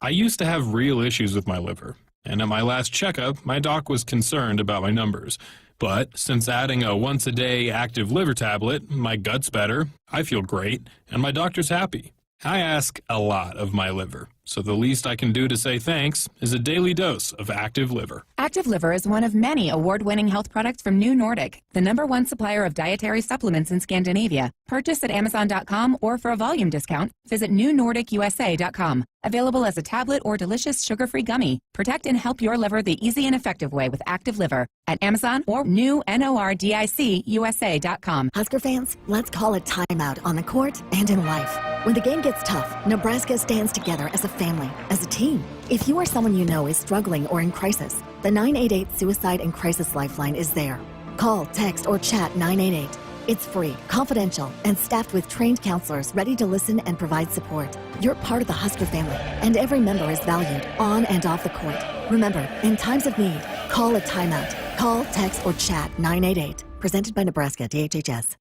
I used to have real issues with my liver, and at my last checkup, my doc was concerned about my numbers. But since adding a once-a-day active liver tablet, my gut's better, I feel great, and my doctor's happy. I ask a lot of my liver, so the least I can do to say thanks is a daily dose of Active Liver. Active Liver is one of many award-winning health products from New Nordic, the #1 supplier of dietary supplements in Scandinavia. Purchase at Amazon.com or for a volume discount, visit NewNordicUSA.com. Available as a tablet or delicious sugar-free gummy. Protect and help your liver the easy and effective way with Active Liver at Amazon or NewNordicUSA.com. Husker fans, let's call a timeout on the court and in life. When the game gets tough, Nebraska stands together as a family, as a team. If you or someone you know is struggling or in crisis, the 988 Suicide and Crisis Lifeline is there. Call, text, or chat 988. It's free, confidential, and staffed with trained counselors ready to listen and provide support. You're part of the Husker family, and every member is valued on and off the court. Remember, in times of need, call a timeout. Call, text, or chat 988. Presented by Nebraska DHHS.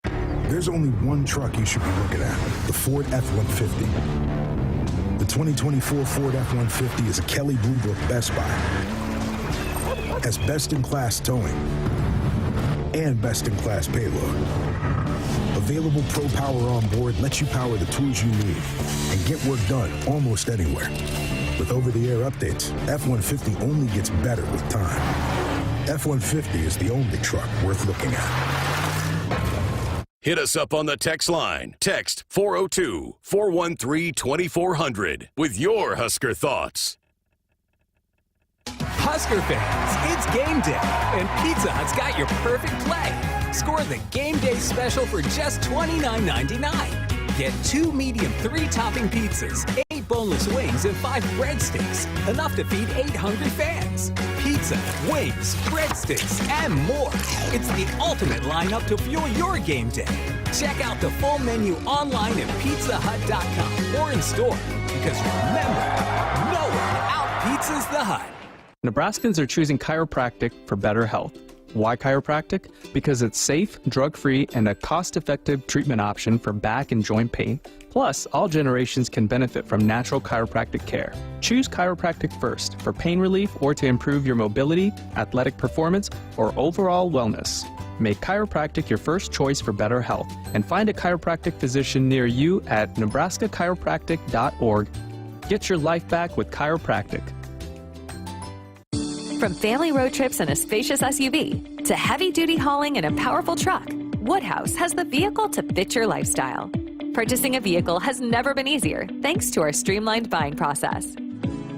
There's only one truck you should be looking at, the Ford F-150. The 2024 Ford F-150 is a Kelley Blue Book Best Buy. Has best-in-class towing and best-in-class payload. Available Pro Power on board lets you power the tools you need and get work done almost anywhere. With over-the-air updates, F-150 only gets better with time. F-150 is the only truck worth looking at. Hit us up on the text line. Text 402-413-2400 with your Husker thoughts. Husker fans, it's game day, and Pizza Hut's got your perfect play. Score the game day special for just $29.99. Get 2 medium 3-topping pizzas, 8 boneless wings, and 5 breadsticks. Enough to feed 8 hungry fans. Pizza, wings, breadsticks, and more. It's the ultimate lineup to fuel your game day. Check out the full menu online at PizzaHut.com or in store. Because remember, no one out-pizzas the Hut. Nebraskans are choosing chiropractic for better health. Why chiropractic? Because it's safe, drug-free, and a cost-effective treatment option for back and joint pain. Plus, all generations can benefit from natural chiropractic care. Choose chiropractic first for pain relief or to improve your mobility, athletic performance, or overall wellness. Make chiropractic your first choice for better health and find a chiropractic physician near you at nebraskachiropractic.org. Get your life back with chiropractic. From family road trips in a spacious SUV to heavy-duty hauling in a powerful truck, Woodhouse has the vehicle to fit your lifestyle. Purchasing a vehicle has never been easier thanks to our streamlined buying process.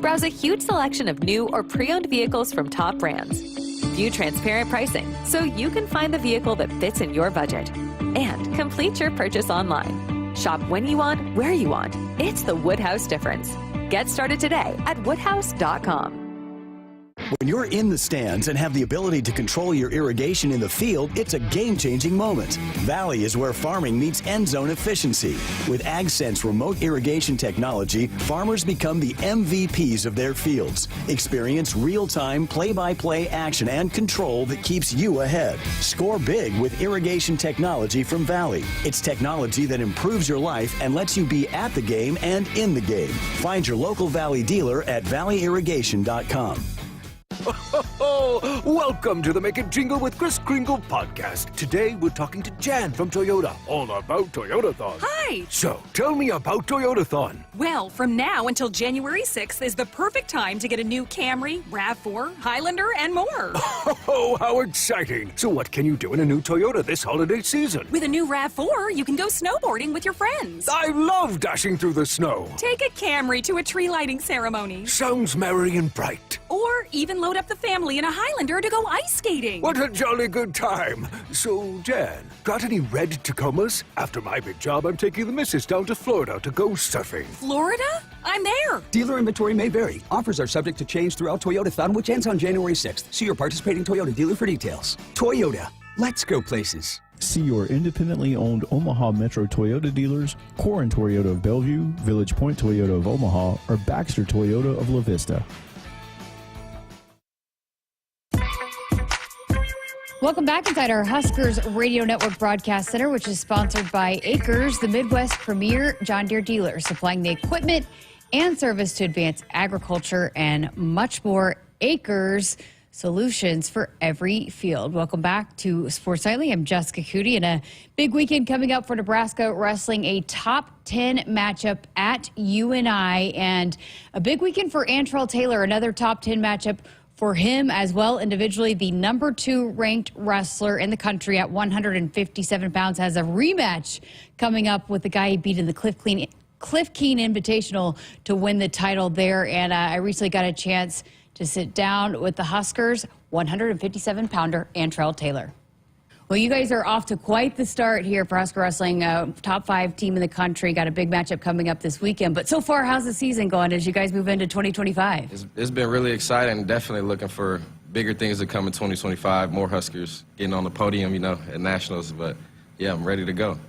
Browse a huge selection of new or pre-owned vehicles from top brands. View transparent pricing so you can find the vehicle that fits in your budget. And complete your purchase online. Shop when you want, where you want. It's the Woodhouse difference. Get started today at woodhouse.com. When you're in the stands and have the ability to control your irrigation in the field, it's a game-changing moment. Valley is where farming meets end zone efficiency. With AgSense remote irrigation technology, farmers become the MVPs of their fields. Experience real-time, play-by-play action and control that keeps you ahead. Score big with irrigation technology from Valley. It's technology that improves your life and lets you be at the game and in the game. Find your local Valley dealer at valleyirrigation.com. Welcome to the Make It Jingle with Kris Kringle podcast. Today we're talking to Jan from Toyota, all about Toyotathon. Hi! So, tell me about Toyotathon. Well, from now until January 6th is the perfect time to get a new Camry, RAV4, Highlander, and more. Oh, how exciting! So what can you do in a new Toyota this holiday season? With a new RAV4, you can go snowboarding with your friends. I love dashing through the snow. Take a Camry to a tree lighting ceremony. Sounds merry and bright. Or even load up the family in a Highlander to go ice skating. What a jolly good time. So, Jan, got any red Tacomas? After my big job, I'm taking the missus down to Florida to go surfing. Florida? I'm there. Dealer inventory may vary. Offers are subject to change throughout Toyotathon, which ends on January 6th. See your participating Toyota dealer for details. Toyota. Let's go places. See your independently owned Omaha Metro Toyota dealers, Corin Toyota of Bellevue, Village Point Toyota of Omaha, or Baxter Toyota of La Vista. Welcome back inside our Huskers Radio Network Broadcast Center, which is sponsored by Acres, the Midwest premier John Deere dealer, supplying the equipment and service to advance agriculture and much more. Acres, solutions for every field. Welcome back to Sports Nightly. I'm Jessica Cootie, and a big weekend coming up for Nebraska wrestling, a top 10 matchup at UNI, and a big weekend for Antrell Taylor, another top 10 matchup for him as well. Individually, the number 2 ranked wrestler in the country at 157 pounds has a rematch coming up with the guy he beat in the Cliff Keen Invitational to win the title there. And I recently got a chance to sit down with the Huskers 157-pounder Antrell Taylor. Well, you guys are off to quite the start here for Husker Wrestling, top 5 team in the country. Got a big matchup coming up this weekend. But so far, how's the season going as you guys move into 2025? It's been really exciting. Definitely looking for bigger things to come in 2025. More Huskers getting on the podium, at Nationals. But yeah, I'm ready to go.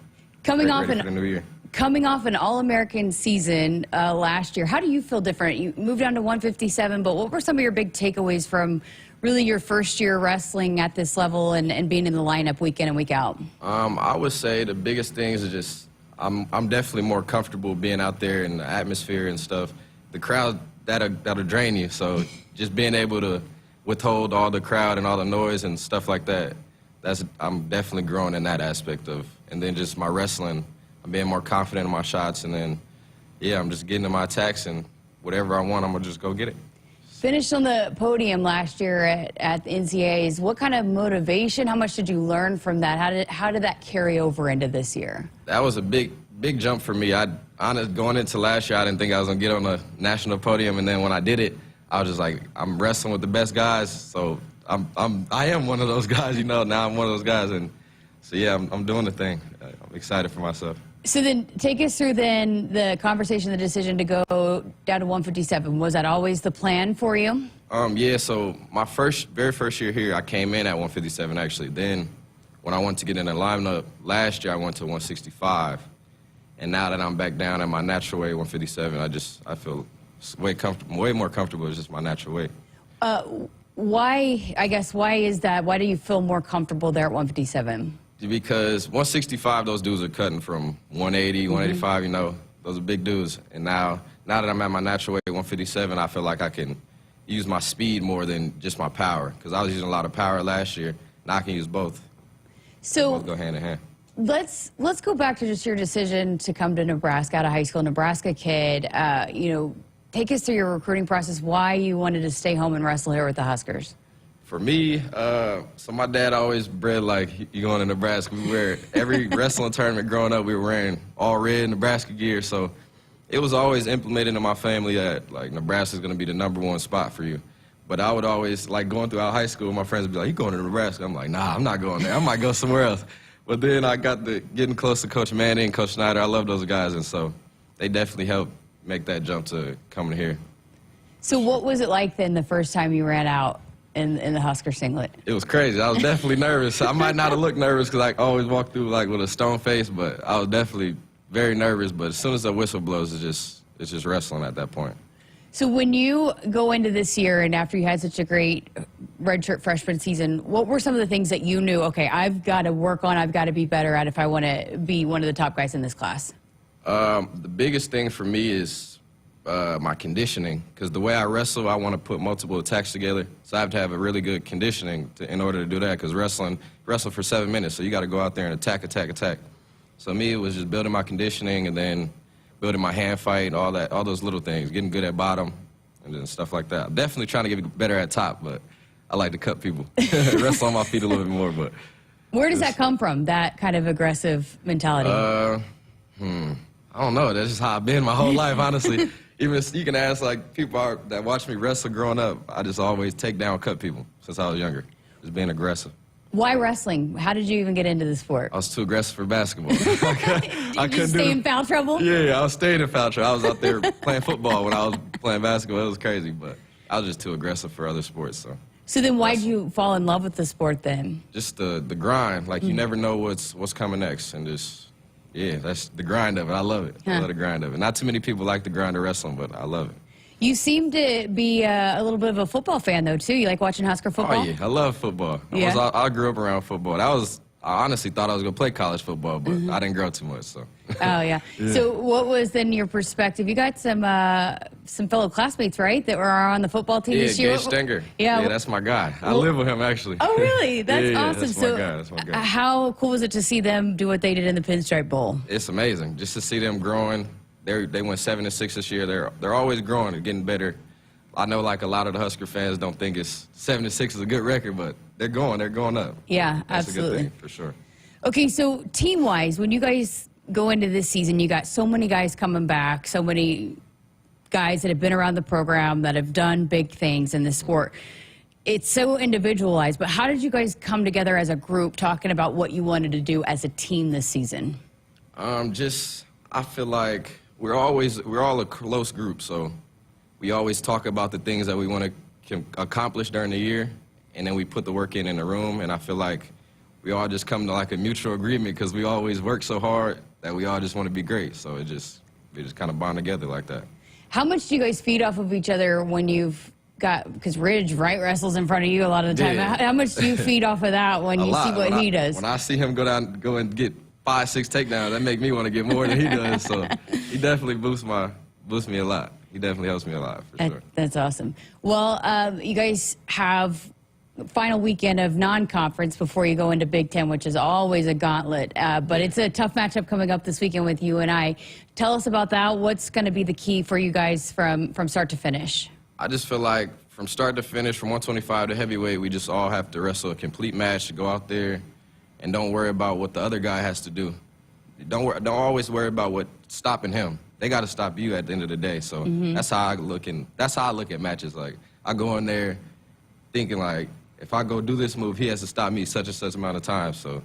Coming off for the new year. Coming off an All-American season last year, how do you feel different? You moved down to 157, but what were some of your big takeaways from really your first year wrestling at this level and being in the lineup week in and week out? I would say the biggest things are just I'm definitely more comfortable being out there in the atmosphere and stuff. The crowd, that'll drain you, so just being able to withhold all the crowd and all the noise and stuff like that, I'm definitely growing in that aspect of. And then just my wrestling, I'm being more confident in my shots, and then, yeah, I'm just getting to my attacks, and whatever I want, I'm going to just go get it. Finished on the podium last year at the NCAAs. What kind of motivation, how much did you learn from that? How did that carry over into this year? That was a big jump for me. Going into last year, I didn't think I was going to get on a national podium, and then when I did it, I was just like, I'm wrestling with the best guys, so I am one of those guys, now I'm one of those guys, and so yeah, I'm doing the thing. I'm excited for myself. So then take us through then the conversation, the decision to go down to 157. Was that always the plan for you? Yeah, so my very first year here, I came in at 157 actually. Then when I went to get in the lineup last year, I went to 165. And now that I'm back down at my natural weight, 157, I feel way more comfortable. It's just my natural weight. Why, I guess, why is that? Why do you feel more comfortable there at 157? Because 165, those dudes are cutting from 180, 185, you know. Those are big dudes. And now that I'm at my natural weight, 157, I feel like I can use my speed more than just my power. Because I was using a lot of power last year. Now I can use both. So both go hand in hand. let's go back to just your decision to come to Nebraska out of high school. Nebraska kid, you know, take us through your recruiting process, why you wanted to stay home and wrestle here with the Huskers. For me, so my dad always bred like, you going to Nebraska. We wear every wrestling tournament growing up, we were wearing all red Nebraska gear. So it was always implemented in my family that like Nebraska's going to be the #1 spot for you. But I would always, like going throughout high school, my friends would be like, you going to Nebraska? I'm like, nah, I'm not going there. I might go somewhere else. But then I got to getting close to Coach Manning and Coach Snyder. I love those guys, and so they definitely helped make that jump to coming here. So what was it like then the first time you ran out in the Husker singlet? It was crazy. I was definitely nervous. I might not have looked nervous because I always walk through like with a stone face, but I was definitely very nervous. But as soon as the whistle blows, it's just wrestling at that point. So when you go into this year and after you had such a great redshirt freshman season, what were some of the things that you knew, okay, I've got to work on, I've got to be better at if I want to be one of the top guys in this class? The biggest thing for me is my conditioning, because the way I wrestle, I want to put multiple attacks together. So I have to have a really good conditioning in order to do that, because wrestle for 7 minutes, so you got to go out there and attack. So me, it was just building my conditioning and then building my hand fight, all those little things, getting good at bottom and then stuff like that. I'm definitely trying to get better at top, but I like to cut people. Wrestle on my feet a little bit more, but. Where does that come from, that kind of aggressive mentality? I don't know. That's just how I've been my whole life, honestly. Even you can ask like people that watch me wrestle growing up. I just always take down, cut people since I was younger. Just being aggressive. Why wrestling? How did you even get into the sport? I was too aggressive for basketball. Did you stay in foul trouble? Yeah, I was staying in foul trouble. I was out there playing football when I was playing basketball. It was crazy, but I was just too aggressive for other sports. So then why did you fall in love with the sport then? Just the grind. Like, you never know what's coming next, and just, yeah, that's the grind of it. I love it. I love the grind of it. Not too many people like the grind of wrestling, but I love it. You seem to be a little bit of a football fan, though, too. You like watching Husker football? Oh, yeah. I love football. Yeah. I grew up around football. I honestly thought I was going to play college football, but I didn't grow too much, so. Oh, yeah. So what was then your perspective? You got some fellow classmates, right, that were on the football team this year? Gage Stenger. Yeah, that's my guy. I live with him, actually. Oh, really? That's awesome. That's my guy. How cool was it to see them do what they did in the Pinstripe Bowl? It's amazing. Just to see them growing. They went 7-6 this year. They're always growing and getting better. I know like a lot of the Husker fans don't think 7-6 is a good record, but they're going up. Yeah, that's absolutely. a good thing, for sure. Okay, so team-wise, when you guys go into this season, you got so many guys coming back, so many guys that have been around the program, that have done big things in the sport. It's so individualized, but how did you guys come together as a group talking about what you wanted to do as a team this season? I feel like we're all a close group, so we always talk about the things that we want to accomplish during the year, and then we put the work in the room, and I feel like we all just come to like a mutual agreement because we always work so hard that we all just want to be great. So we just kind of bond together like that. How much do you guys feed off of each other when you've got, because Ridge wrestles in front of you a lot of the time. Yeah. How much do you feed off of that when you see what he does? When I see him go and get 5-6 takedowns, that make me want to get more than he does. So he definitely boosts me a lot. He definitely helps me a lot, for sure. That's awesome. Well, you guys have final weekend of non-conference before you go into Big Ten, which is always a gauntlet. But it's a tough matchup coming up this weekend with UNI. Tell us about that. What's going to be the key for you guys from start to finish? I just feel like from start to finish, from 125 to heavyweight, we just all have to wrestle a complete match to go out there and don't worry about what the other guy has to do. Don't always worry about what's stopping him. They got to stop you at the end of the day. So that's how I look at matches. Like, I go in there thinking like, if I go do this move, he has to stop me such and such amount of time. So,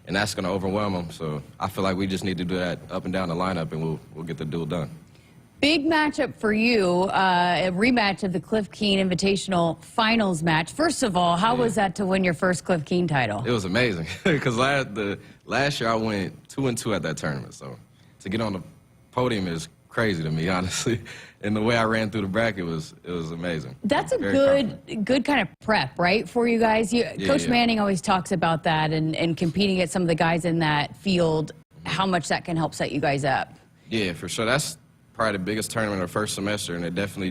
and that's going to overwhelm him. So I feel like we just need to do that up and down the lineup, and we'll get the deal done. Big matchup for you, a rematch of the Cliff Keen Invitational Finals match. First of all, how was that to win your first Cliff Keen title? It was amazing because last year I went 2-2 at that tournament. So to get on the podium is crazy to me, honestly. And the way I ran through the bracket was amazing. That's a Very good kind of prep, right, for you guys? Coach Manning always talks about that and competing against some of the guys in that field, how much that can help set you guys up. Yeah, for sure. That's probably the biggest tournament of the first semester, and it definitely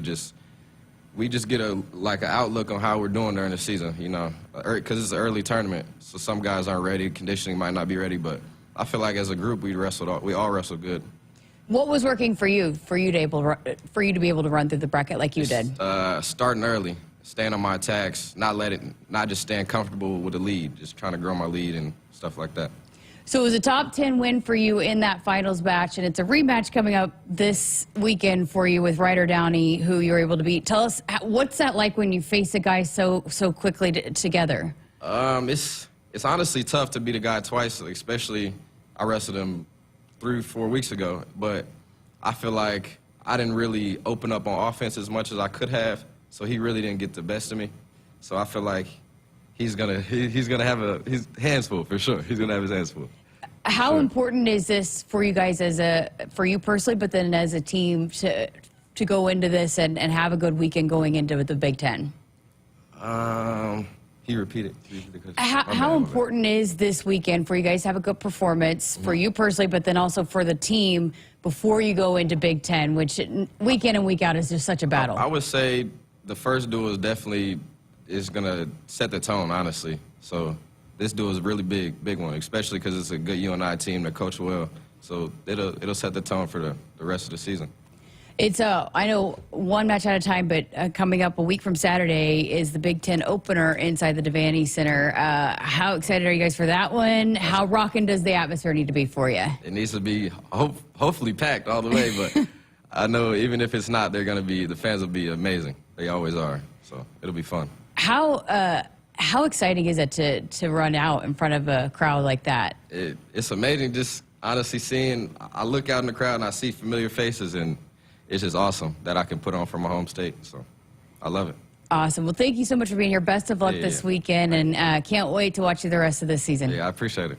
we just get an outlook on how we're doing during the season, you know, because it's an early tournament, so some guys aren't ready, conditioning might not be ready, but I feel like as a group we all wrestled good. What was working for you to be able to run through the bracket like you did? Starting early, staying on my attacks, not just staying comfortable with the lead, just trying to grow my lead and stuff like that. So it was a top 10 win for you in that finals match, and it's a rematch coming up this weekend for you with Ryder Downey, who you were able to beat. Tell us, what's that like when you face a guy so quickly together? It's honestly tough to beat a guy twice, especially I wrestled him 3-4 weeks ago, but I feel like I didn't really open up on offense as much as I could have, so he really didn't get the best of me. So I feel like he's gonna have his hands full for sure. He's gonna have his hands full. How important is this for you guys for you personally, but then as a team to go into this and have a good weekend going into the Big Ten? He repeated. How important is this weekend for you guys to have a good performance for you personally, but then also for the team before you go into Big Ten, which week in and week out is just such a battle? I would say the first duel is definitely going to set the tone, honestly. So this duel is a really big one, especially because it's a good UNI team that coach well. So it'll set the tone for the rest of the season. It's I know one match at a time, but coming up a week from Saturday is the Big Ten opener inside the Devaney Center. How excited are you guys for that one? How rocking does the atmosphere need to be for you? It needs to be hopefully packed all the way, but I know even if it's not, the fans will be amazing. They always are, so it'll be fun. How exciting is it to run out in front of a crowd like that? It's amazing just honestly I look out in the crowd and I see familiar faces, and it's just awesome that I can put on for my home state, so I love it. Awesome. Well, thank you so much for being here. Best of luck this weekend, and can't wait to watch you the rest of this season. Yeah, I appreciate it.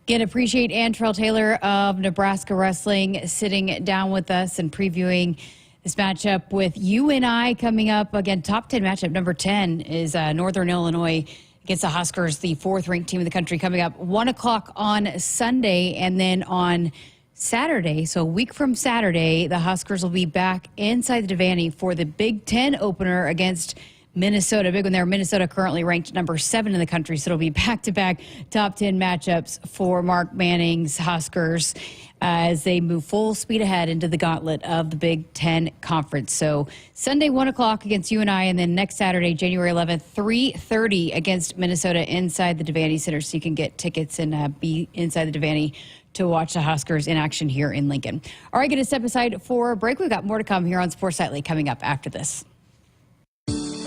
Again, appreciate Antrell Taylor of Nebraska Wrestling sitting down with us and previewing this matchup with UNI coming up. Again, top 10 matchup number 10 is Northern Illinois against the Huskers, the 4th-ranked team in the country, coming up 1 o'clock on Sunday, and then on Saturday, so a week from Saturday, the Huskers will be back inside the Devaney for the Big Ten opener against Minnesota. Big one there. Minnesota currently ranked number 7 in the country, so it'll be back-to-back top 10 matchups for Mark Manning's Huskers as they move full speed ahead into the gauntlet of the Big Ten Conference. So Sunday, 1 o'clock against UNI, and then next Saturday, January 11th, 3:30 against Minnesota inside the Devaney Center, so you can get tickets and be inside the Devaney to watch the Huskers in action here in Lincoln. All right, going to step aside for a break. We've got more to come here on Sports Nightly coming up after this.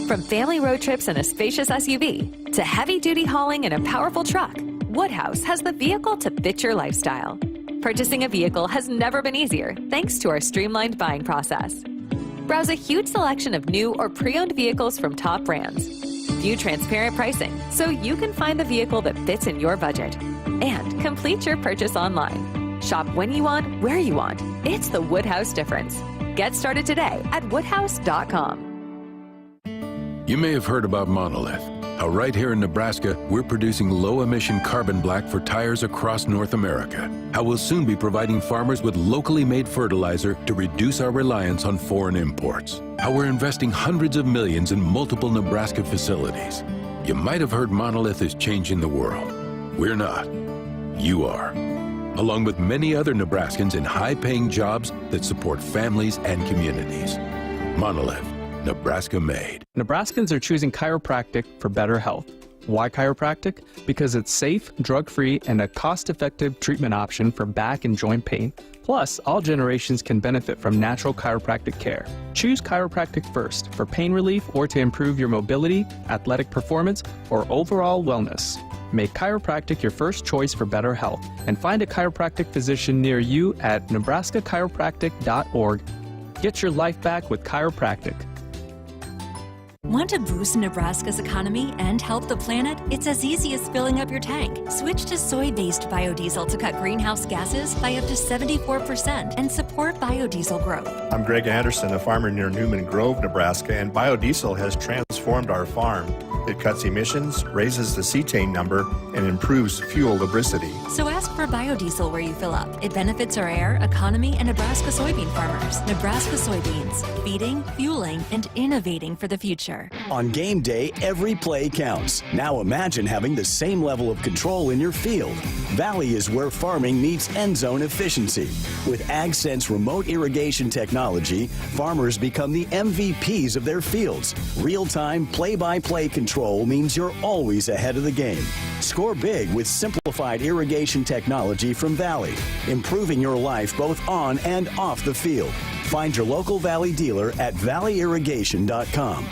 From family road trips in a spacious SUV to heavy-duty hauling in a powerful truck, Woodhouse has the vehicle to fit your lifestyle. Purchasing a vehicle has never been easier thanks to our streamlined buying process. Browse a huge selection of new or pre-owned vehicles from top brands. View transparent pricing so you can find the vehicle that fits in your budget. And complete your purchase online. Shop when you want, where you want. It's the Woodhouse difference. Get started today at woodhouse.com. You may have heard about Monolith, how right here in Nebraska, we're producing low-emission carbon black for tires across North America. How we'll soon be providing farmers with locally made fertilizer to reduce our reliance on foreign imports. How we're investing hundreds of millions in multiple Nebraska facilities. You might have heard Monolith is changing the world. We're not. You are. Along with many other Nebraskans in high-paying jobs that support families and communities. Monolith, Nebraska made. Nebraskans are choosing chiropractic for better health. Why chiropractic? Because it's safe, drug-free, and a cost-effective treatment option for back and joint pain. Plus, all generations can benefit from natural chiropractic care. Choose chiropractic first for pain relief or to improve your mobility, athletic performance, or overall wellness. Make chiropractic your first choice for better health, and find a chiropractic physician near you at nebraskachiropractic.org. Get your life back with chiropractic. Want to boost Nebraska's economy and help the planet? It's as easy as filling up your tank. Switch to soy-based biodiesel to cut greenhouse gases by up to 74% and support biodiesel growth. I'm Greg Anderson, a farmer near Newman Grove, Nebraska, and biodiesel has transformed our farm. It cuts emissions, raises the cetane number, and improves fuel lubricity. So ask for biodiesel where you fill up. It benefits our air, economy, and Nebraska soybean farmers. Nebraska soybeans, feeding, fueling, and innovating for the future. On game day, every play counts. Now imagine having the same level of control in your field. Valley is where farming meets end zone efficiency. With AgSense remote irrigation technology, farmers become the MVPs of their fields. Real-time, play-by-play control means you're always ahead of the game. Score big with simplified irrigation technology from Valley, improving your life both on and off the field. Find your local Valley dealer at valleyirrigation.com.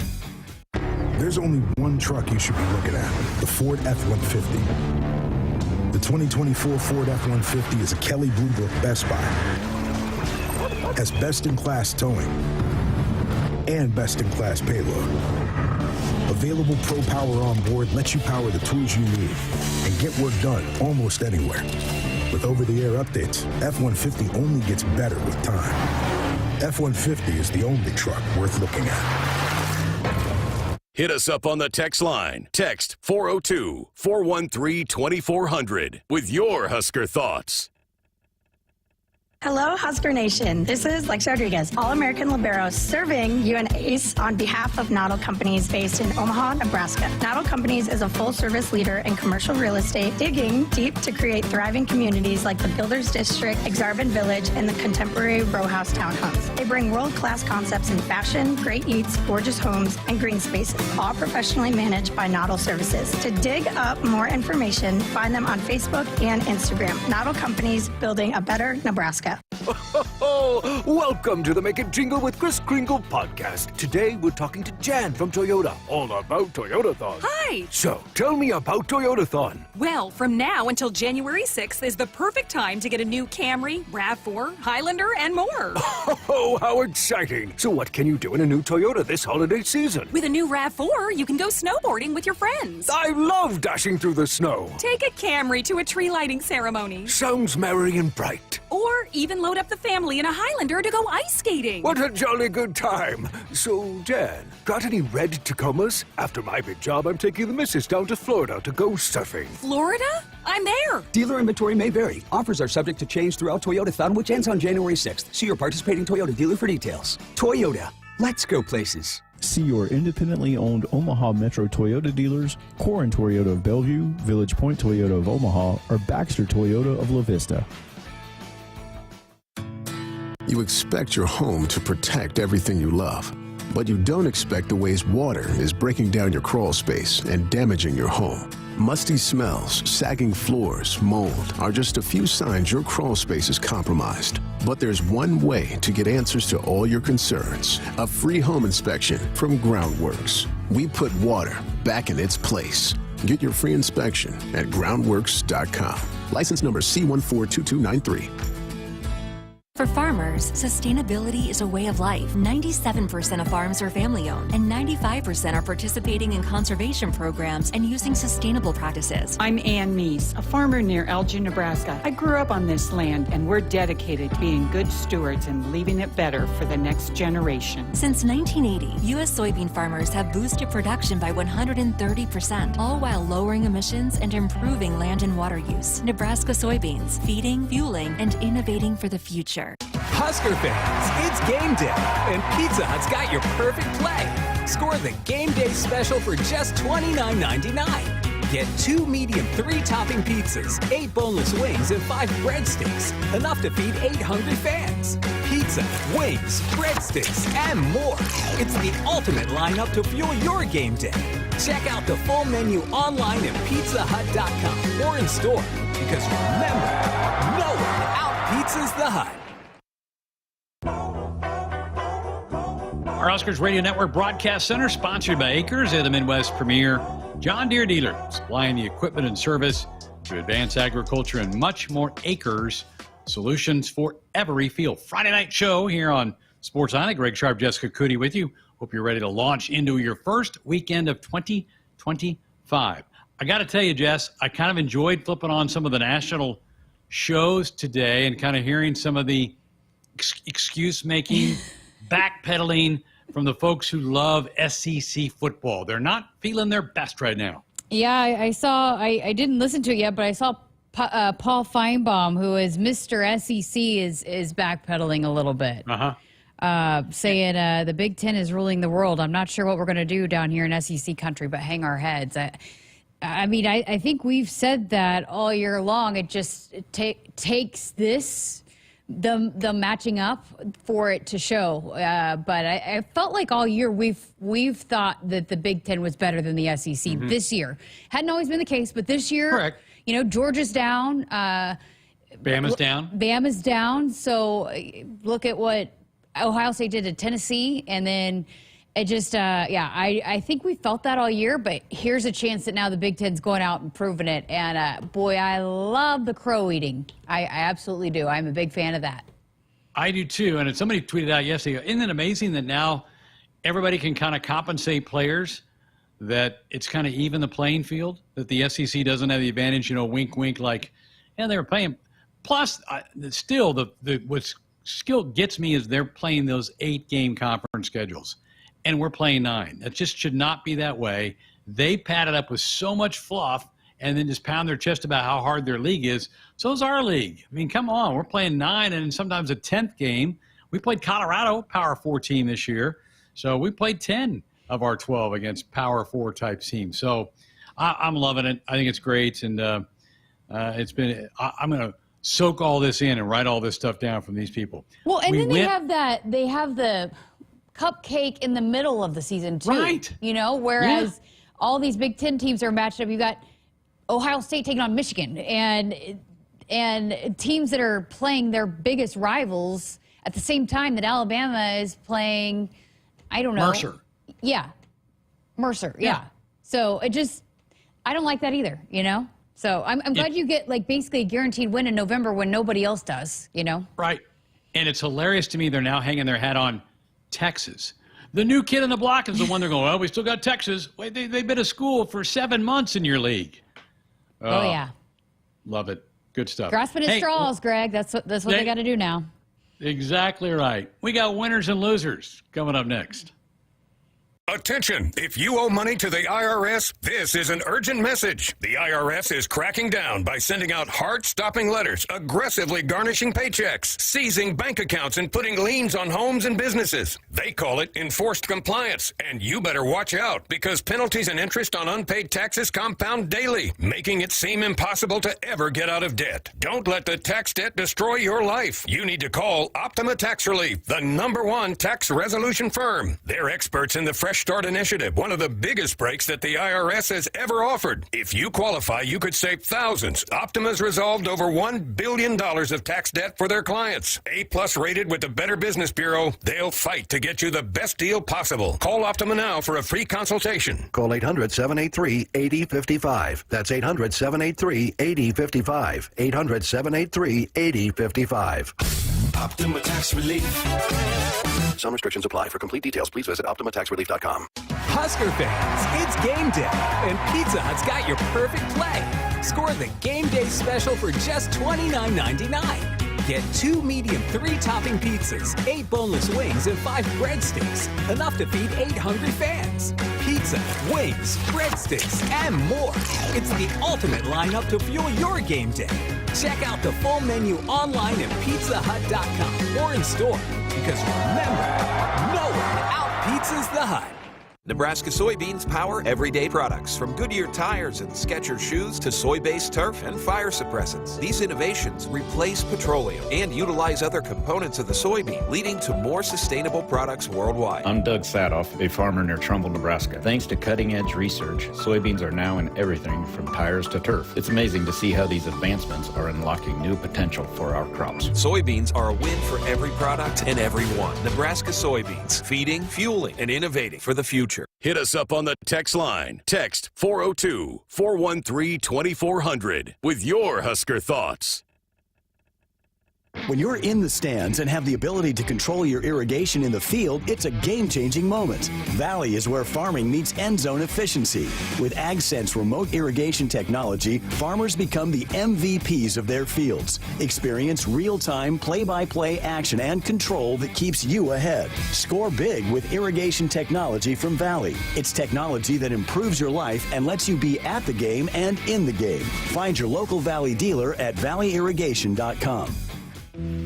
There's only one truck you should be looking at, the Ford F-150. The 2024 Ford F-150 is a Kelley Blue Book Best Buy. Has best-in-class towing and best-in-class payload. Available Pro Power on board lets you power the tools you need and get work done almost anywhere. With over-the-air updates, F-150 only gets better with time. F-150 is the only truck worth looking at. Hit us up on the text line. Text 402-413-2400 with your Husker thoughts. Hello, Husker Nation. This is Lex Rodriguez, All-American Libero, serving you an ace on behalf of Noddle Companies based in Omaha, Nebraska. Noddle Companies is a full-service leader in commercial real estate, digging deep to create thriving communities like the Builders District, Exarban Village, and the contemporary row house townhomes. They bring world-class concepts in fashion, great eats, gorgeous homes, and green spaces, all professionally managed by Noddle Services. To dig up more information, find them on Facebook and Instagram. Noddle Companies, building a better Nebraska. Welcome to the Make It Jingle with Chris Kringle podcast. Today we're talking to Jan from Toyota, all about Toyotathon. Hi! So, tell me about Toyotathon. Well, from now until January 6th is the perfect time to get a new Camry, RAV4, Highlander, and more. Oh, how exciting! So what can you do in a new Toyota this holiday season? With a new RAV4, you can go snowboarding with your friends. I love dashing through the snow. Take a Camry to a tree lighting ceremony. Sounds merry and bright. Or even load up the family in a Highlander to go ice skating. What a jolly good time. So, Jan, got any red Tacomas? After my big job, I'm taking the missus down to Florida to go surfing. Florida? I'm there. Dealer inventory may vary. Offers are subject to change throughout Toyotathon, which ends on January 6th. See your participating Toyota dealer for details. Toyota. Let's go places. See your independently owned Omaha Metro Toyota dealers, Corin Toyota of Bellevue, Village Point Toyota of Omaha, or Baxter Toyota of La Vista. You expect your home to protect everything you love, but you don't expect the ways water is breaking down your crawl space and damaging your home. Musty smells, sagging floors, mold are just a few signs your crawl space is compromised. But there's one way to get answers to all your concerns: a free home inspection from Groundworks. We put water back in its place. Get your free inspection at groundworks.com. License number C142293. For farmers, sustainability is a way of life. 97% of farms are family-owned, and 95% are participating in conservation programs and using sustainable practices. I'm Ann Meese, a farmer near Elgin, Nebraska. I grew up on this land, and we're dedicated to being good stewards and leaving it better for the next generation. Since 1980, U.S. soybean farmers have boosted production by 130%, all while lowering emissions and improving land and water use. Nebraska soybeans, feeding, fueling, and innovating for the future. Husker fans, it's game day, and Pizza Hut's got your perfect play. Score the game day special for just $29.99. Get 2 medium 3-topping pizzas, 8 boneless wings, and 5 breadsticks. Enough to feed 8 hungry fans. Pizza, wings, breadsticks, and more. It's the ultimate lineup to fuel your game day. Check out the full menu online at pizzahut.com or in store. Because remember, no one out-pizzas the Hut. Our Huskers Radio Network Broadcast Center, sponsored by Acres, the Midwest premier John Deere dealer, supplying the equipment and service to advance agriculture and much more. Acres, solutions for every field. Friday night show here on Sports Nightly. Greg Sharp, Jessica Cootie with you. Hope you're ready to launch into your first weekend of 2025. I got to tell you, Jess, I kind of enjoyed flipping on some of the national shows today and kind of hearing some of the excuse-making, backpedaling from the folks who love SEC football. They're not feeling their best right now. Yeah, I saw, I didn't listen to it yet, but I saw Paul Feinbaum, who is Mr. SEC, is backpedaling a little bit. Saying the Big Ten is ruling the world. I'm not sure what we're going to do down here in SEC country, but hang our heads. I mean, I think we've said that all year long. It just takes the matching up for it to show. But I felt like all year we've thought that the Big Ten was better than the SEC this year. Hadn't always been the case, but this year, correct. You know, Georgia's down. Bama's down. Bama's down. So look at what Ohio State did to Tennessee, and then it just, I think we felt that all year, but here's a chance that now the Big Ten's going out and proving it. And, boy, I love the crow eating. I absolutely do. I'm a big fan of that. I do, too. And somebody tweeted out yesterday, isn't it amazing that now everybody can kind of compensate players, that it's kind of even the playing field, that the SEC doesn't have the advantage, you know, wink, wink, like, yeah, they were playing. Plus, still, what's still gets me is they're playing those 8-game conference schedules. And we're playing 9. That just should not be that way. They pad it up with so much fluff and then just pound their chest about how hard their league is. So is our league. I mean, come on. We're playing 9 and sometimes a 10th game. We played Colorado, Power 4 team this year. So we played 10 of our 12 against Power 4 type teams. So I'm loving it. I think it's great. And it's been I'm going to soak all this in and write all this stuff down from these people. Well, and then they have the cupcake in the middle of the season too, right? You know, whereas all these Big Ten teams are matched up. You got Ohio State taking on Michigan, and teams that are playing their biggest rivals at the same time that Alabama is playing. I don't know, Mercer. Yeah, Mercer. Yeah. So I don't like that either. You know. So I'm glad you get like basically a guaranteed win in November when nobody else does. You know. Right. And it's hilarious to me. They're now hanging their hat on Texas. The new kid on the block is the one they're going, well, we still got Texas. Wait, they've been to school for 7 months in your league. Oh yeah. Love it. Good stuff. Grasping at straws, Greg. That's what they got to do now. Exactly right. We got winners and losers coming up next. Attention! If you owe money to the IRS, this is an urgent message. The IRS is cracking down by sending out heart-stopping letters, aggressively garnishing paychecks, seizing bank accounts, and putting liens on homes and businesses. They call it enforced compliance, and you better watch out because penalties and interest on unpaid taxes compound daily, making it seem impossible to ever get out of debt. Don't let the tax debt destroy your life. You need to call Optima Tax Relief, the #1 tax resolution firm. They're experts in the Fresh Start Initiative, one of the biggest breaks that the IRS has ever offered. If you qualify, you could save thousands. Optima's resolved over $1 billion of tax debt for their clients. A+ rated with the Better Business Bureau, they'll fight to get you the best deal possible. Call Optima now for a free consultation. Call 800-783-8055. That's 800-783-8055. 800-783-8055. Optima Tax Relief. Some restrictions apply. For complete details, please visit OptimaTaxRelief.com. Husker fans, it's game day, and Pizza Hut's got your perfect play. Score the game day special for just $29.99. Get 2 medium 3-topping pizzas, 8 boneless wings, and 5 breadsticks. Enough to feed 8 hungry fans. Pizza, wings, breadsticks, and more. It's the ultimate lineup to fuel your game day. Check out the full menu online at PizzaHut.com or in store. Because remember, no one out-pizzas the Hut. Nebraska soybeans power everyday products, from Goodyear tires and Skechers shoes to soy-based turf and fire suppressants. These innovations replace petroleum and utilize other components of the soybean, leading to more sustainable products worldwide. I'm Doug Sadoff, a farmer near Trumbull, Nebraska. Thanks to cutting-edge research, soybeans are now in everything from tires to turf. It's amazing to see how these advancements are unlocking new potential for our crops. Soybeans are a win for every product and everyone. Nebraska soybeans, feeding, fueling, and innovating for the future. Hit us up on the text line. Text 402-413-2400 with your Husker thoughts. When you're in the stands and have the ability to control your irrigation in the field, it's a game-changing moment. Valley is where farming meets end zone efficiency. With AgSense remote irrigation technology, farmers become the MVPs of their fields. Experience real-time, play-by-play action and control that keeps you ahead. Score big with irrigation technology from Valley. It's technology that improves your life and lets you be at the game and in the game. Find your local Valley dealer at valleyirrigation.com.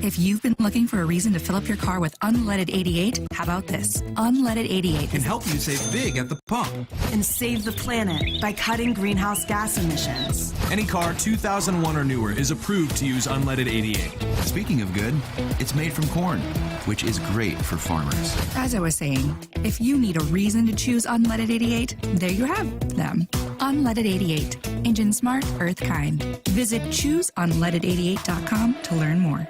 If you've been looking for a reason to fill up your car with unleaded 88, how about this? Unleaded 88 can help you save big at the pump and save the planet by cutting greenhouse gas emissions. Any car 2001 or newer is approved to use unleaded 88. Speaking of good, it's made from corn, which is great for farmers. As I was saying, if you need a reason to choose unleaded 88, there you have them. Unleaded 88. Engine smart, earth kind. Visit chooseunleaded88.com to learn more.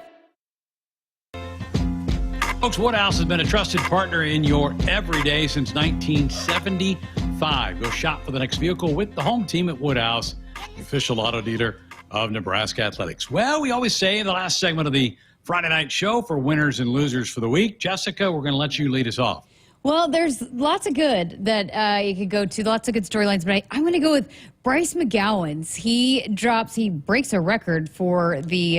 Folks, Woodhouse has been a trusted partner in your everyday since 1975. Go shop for the next vehicle with the home team at Woodhouse, the official auto dealer of Nebraska Athletics. Well, we always say in the last segment of the Friday night show for winners and losers for the week. Jessica, we're going to let you lead us off. Well, there's lots of good that you could go to, lots of good storylines, but I'm going to go with Bryce McGowan's. He breaks a record for the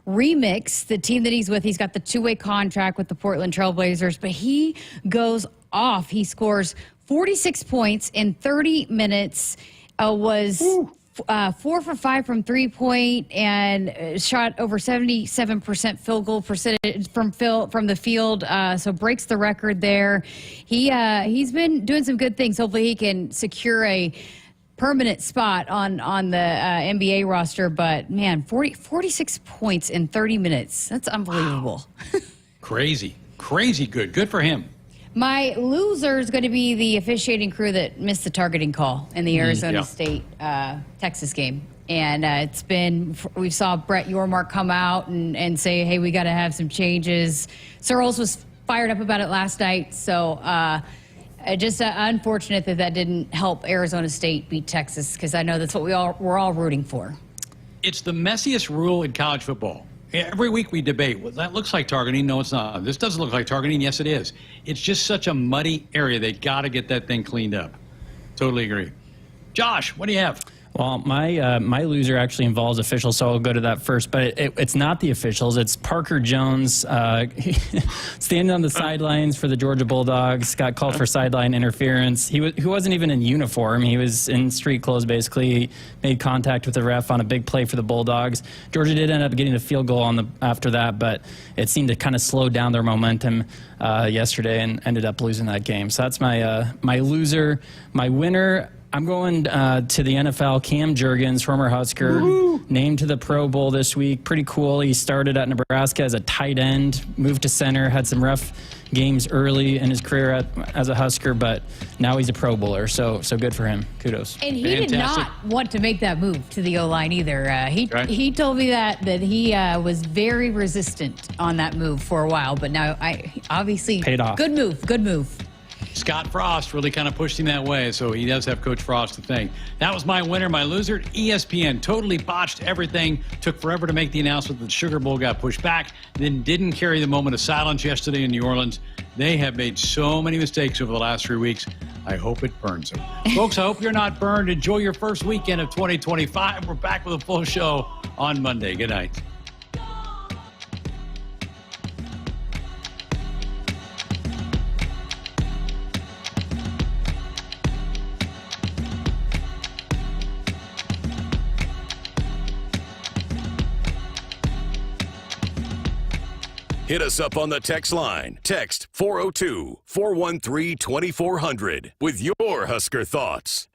remix, the team that he's with. He's got the two-way contract with the Portland Trailblazers, but he goes off. He scores 46 points in 30 minutes, was 4 for 5 from three-point, and shot over 77% field goal percentage from the field. So breaks the record there. He's been doing some good things. Hopefully he can secure a permanent spot on the NBA roster. But man, 46 points in 30 minutes. That's unbelievable. Wow. Crazy good. Good for him. My loser is going to be the officiating crew that missed the targeting call in the Arizona State Texas game. And we saw Brett Yormark come out and say, hey, we got to have some changes. Searles was fired up about it last night. So just unfortunate that didn't help Arizona State beat Texas, because I know that's what we're all rooting for. It's the messiest rule in college football. Every week we debate, well, that looks like targeting. No, it's not. This doesn't look like targeting. Yes, it is. It's just such a muddy area. They got to get that thing cleaned up. Totally agree. Josh, what do you have? Well, my loser actually involves officials, so I'll go to that first. But it's not the officials. It's Parker Jones standing on the sidelines for the Georgia Bulldogs. Got called for sideline interference. He wasn't even in uniform. He was in street clothes, basically. He made contact with the ref on a big play for the Bulldogs. Georgia did end up getting a field goal after that, but it seemed to kind of slow down their momentum yesterday and ended up losing that game. So that's my loser. My winner, I'm going to the NFL. Cam Jurgens, former Husker, named to the Pro Bowl this week. Pretty cool. He started at Nebraska as a tight end, moved to center, had some rough games early in his career as a Husker, but now he's a Pro Bowler. So good for him. Kudos. And he did not want to make that move to the O-line either. He told me that he was very resistant on that move for a while, but now obviously paid off. Good move. Scott Frost really kind of pushed him that way, so he does have Coach Frost to thank. That was my winner. My loser, ESPN totally botched everything. Took forever to make the announcement that the Sugar Bowl got pushed back, then didn't carry the moment of silence yesterday in New Orleans. They have made so many mistakes over the last 3 weeks. I hope it burns them. Folks, I hope you're not burned. Enjoy your first weekend of 2025. We're back with a full show on Monday. Good night. Hit us up on the text line. Text 402-413-2400 with your Husker thoughts.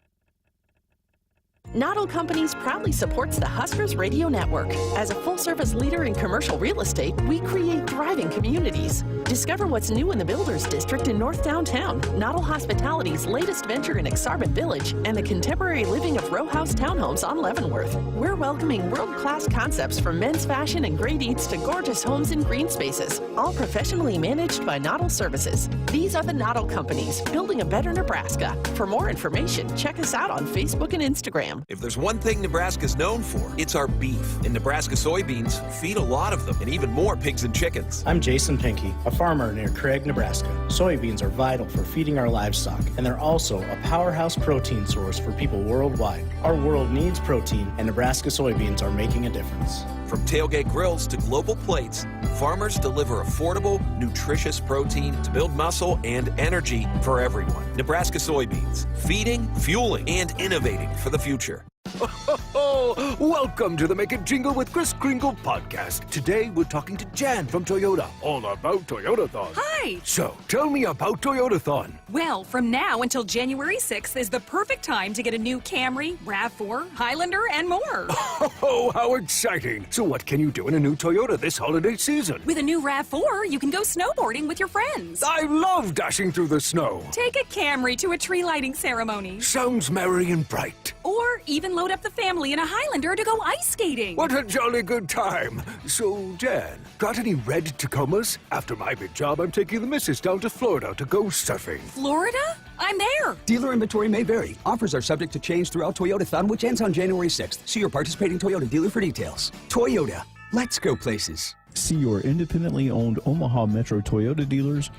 Noddle Companies proudly supports the Huskers Radio Network. As a full-service leader in commercial real estate, we create thriving communities. Discover what's new in the Builders District in North Downtown, Noddle Hospitality's latest venture in Exarban Village, and the contemporary living of row house townhomes on Leavenworth. We're welcoming world-class concepts from men's fashion and great eats to gorgeous homes and green spaces, all professionally managed by Noddle Services. These are the Noddle Companies, building a better Nebraska. For more information, check us out on Facebook and Instagram. Petroleum. If there's one thing Nebraska's known for, it's our beef. And Nebraska soybeans feed a lot of them, and even more pigs and chickens. I'm Jason Pinky, a farmer near Craig, Nebraska. Soybeans are vital for feeding our livestock, and they're also a powerhouse protein source for people worldwide. Our world needs protein, and Nebraska soybeans are making a difference. From tailgate grills to global plates, farmers deliver affordable, nutritious protein to build muscle and energy for everyone. Nebraska soybeans, feeding, fueling, and innovating for the future. Welcome to the Make It Jingle with Chris Kringle podcast. Today we're talking to Jan from Toyota, all about Toyotathon. Hi! So, tell me about Toyotathon. Well, from now until January 6th is the perfect time to get a new Camry, RAV4, Highlander, and more. Oh, how exciting! So what can you do in a new Toyota this holiday season? With a new RAV4, you can go snowboarding with your friends. I love dashing through the snow. Take a Camry to a tree lighting ceremony. Sounds merry and bright. Or even load up the family in a Highlander to go ice skating. What a jolly good time. So, Jan, got any red Tacomas? After my big job, I'm taking the missus down to Florida to go surfing. Florida? I'm there. Dealer inventory may vary. Offers are subject to change throughout Toyotathon, which ends on January 6th. See your participating Toyota dealer for details. Toyota. Let's go places. See your independently owned Omaha Metro Toyota dealers,